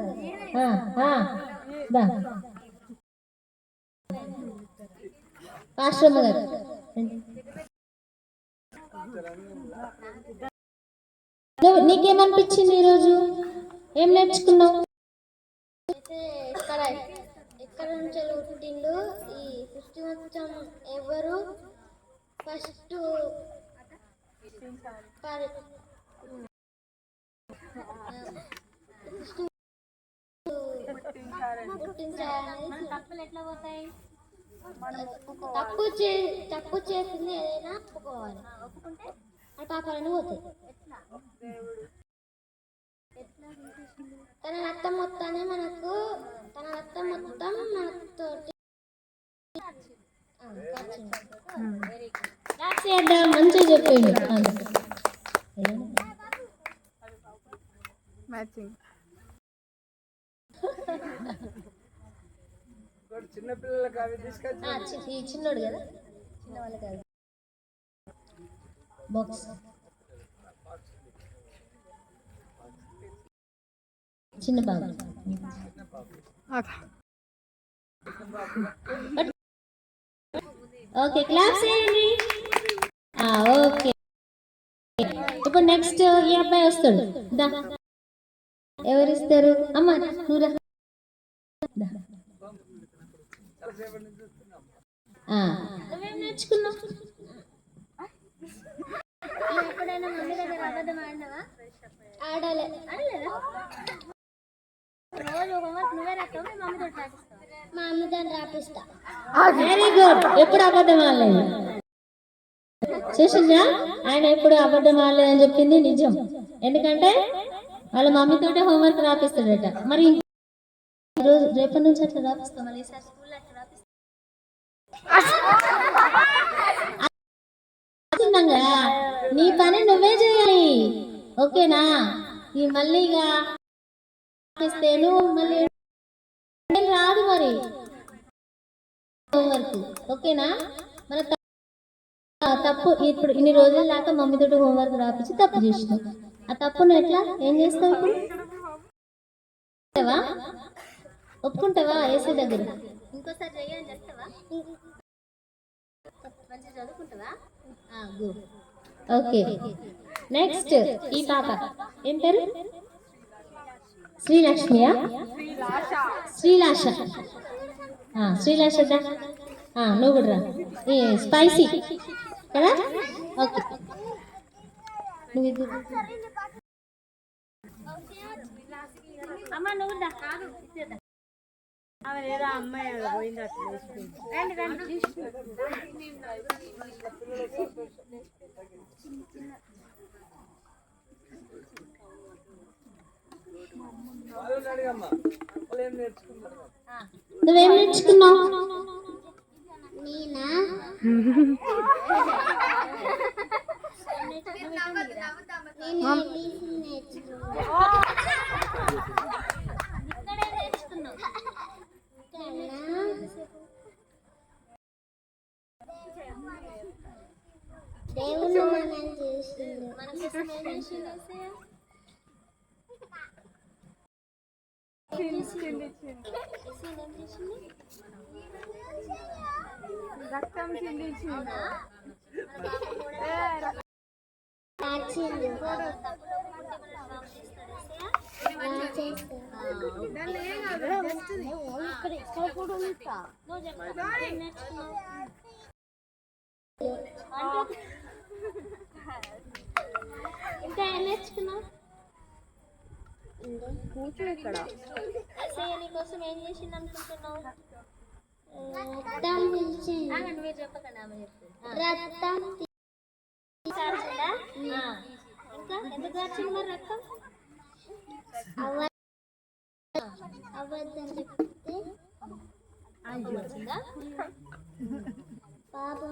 ఆశ్రమ గారు నీకేమనిపించింది ఈరోజు? ఏం నేర్చుకున్నావు? అయితే ఎక్కడ నుంచి పుట్టిండు ఈ సృష్టి మొత్తం ఎవరు ఫస్ట్ పుట్టించాలనేది. తప్పులు ఎట్లా పోతాయి? తప్పు చేసింది ఏదైనా ఒప్పుకోవాలి. ఒప్పుకుంటే ఆ పాపాలను పోతాయి. తన రక్తం మొత్తాన్ని మనకు మనతోటి క్లాప్స్ చేద్దాం. మంచిగా చెప్పండి. ఈ చిన్నోడు కదా, చిన్న వాళ్ళు కాదు. బాక్స్ చిన్న బాబు. ఓకే, క్లాప్స్ చేయండి. ఓకే, ఇప్పుడు నెక్స్ట్ ఈ అబ్బాయి వస్తాడు. దా, ఎవరిస్తారు? అమ్మ నువ్వు రా. నువ్వేం నేర్చుకున్నావు? ఎప్పుడైనా మమ్మీ దగ్గర అబద్ధం ఆడినావా? ఆడలేదా? రోజు హోంవర్క్ నువ్వే రాస్తావు, మీ మమ్మీతో రాపిస్తావు? మా అమ్మ దాన్ని రాపిస్తా. Very good. ఎప్పుడు అబద్ధం ఆడలేదు చూసిందా? ఆయన ఎప్పుడు అబద్ధం ఆడలేదని చెప్పింది నిజం. ఎందుకంటే వాళ్ళ మమ్మీతోటే హోంవర్క్ రాపిస్తాడట. మరి రోజు రేపటి నుంచి అట్లా రాపిస్తాం. మళ్ళీ ఈసారి స్కూల్లో అట్లా రాపిస్తాం. నీ పని నువ్వే చేయాలి, ఓకేనా? ఈ మళ్ళీగా మళ్ళీ రాదు మరి హోంవర్క్, ఓకేనా? మన తప్పు ఇప్పుడు ఇన్ని రోజుల దాకా మమ్మీతో హోంవర్క్ రాపించి తప్పు చేసినావు. ఆ తప్పును ఎట్లా ఏం చేస్తావు ఇప్పుడు? ఒప్పుకుంటావా? ఏసీ దగ్గర ఇంకోసారి చెయ్యని చేస్తావా? మంచిగా చదువుకుంటావా? గుడ్. ఓకే, నెక్స్ట్ ఈ పాప ఏం పేరు? శ్రీలక్ష్మియా? శ్రీలాష. శ్రీలాష నువ్వు కూడా రా. స్పైసీ కదా? ఓకే, నువ్వు అమ్మ నువ్వు అమ్మాయి పోయింది అట్లా రండి. నువ్వేం నేర్చుకున్నావు? నేనా? దేవుడు మనం చేసిండు. మన కోసం ఏం చేసిండు? చిందించింది. ఏసయ్య ఏం చేసింది? రక్తం చిందించింది. మార్చింది. దాన్ని ఏం కాదు, just ఇది. ఇక్కడ కూడా ఉంటా. నువ్వు చెప్పు. ఏం నేర్చుకున్నావు? ఇంకా ఏం నేర్చుకున్నావు? కూర్చో ఇక్కడ. ఏసయ్య నీకోసం ఏం చేసింది అనుకుంటున్నావు? రక్తం మీరు చెప్పకండి, ఆమె చెప్తుంది. రక్తం కార్చిందా? ఇంకా ఎందుకు కార్చింది మరి రక్తం? అబద్ధం చెప్తే వచ్చిందా? పాపం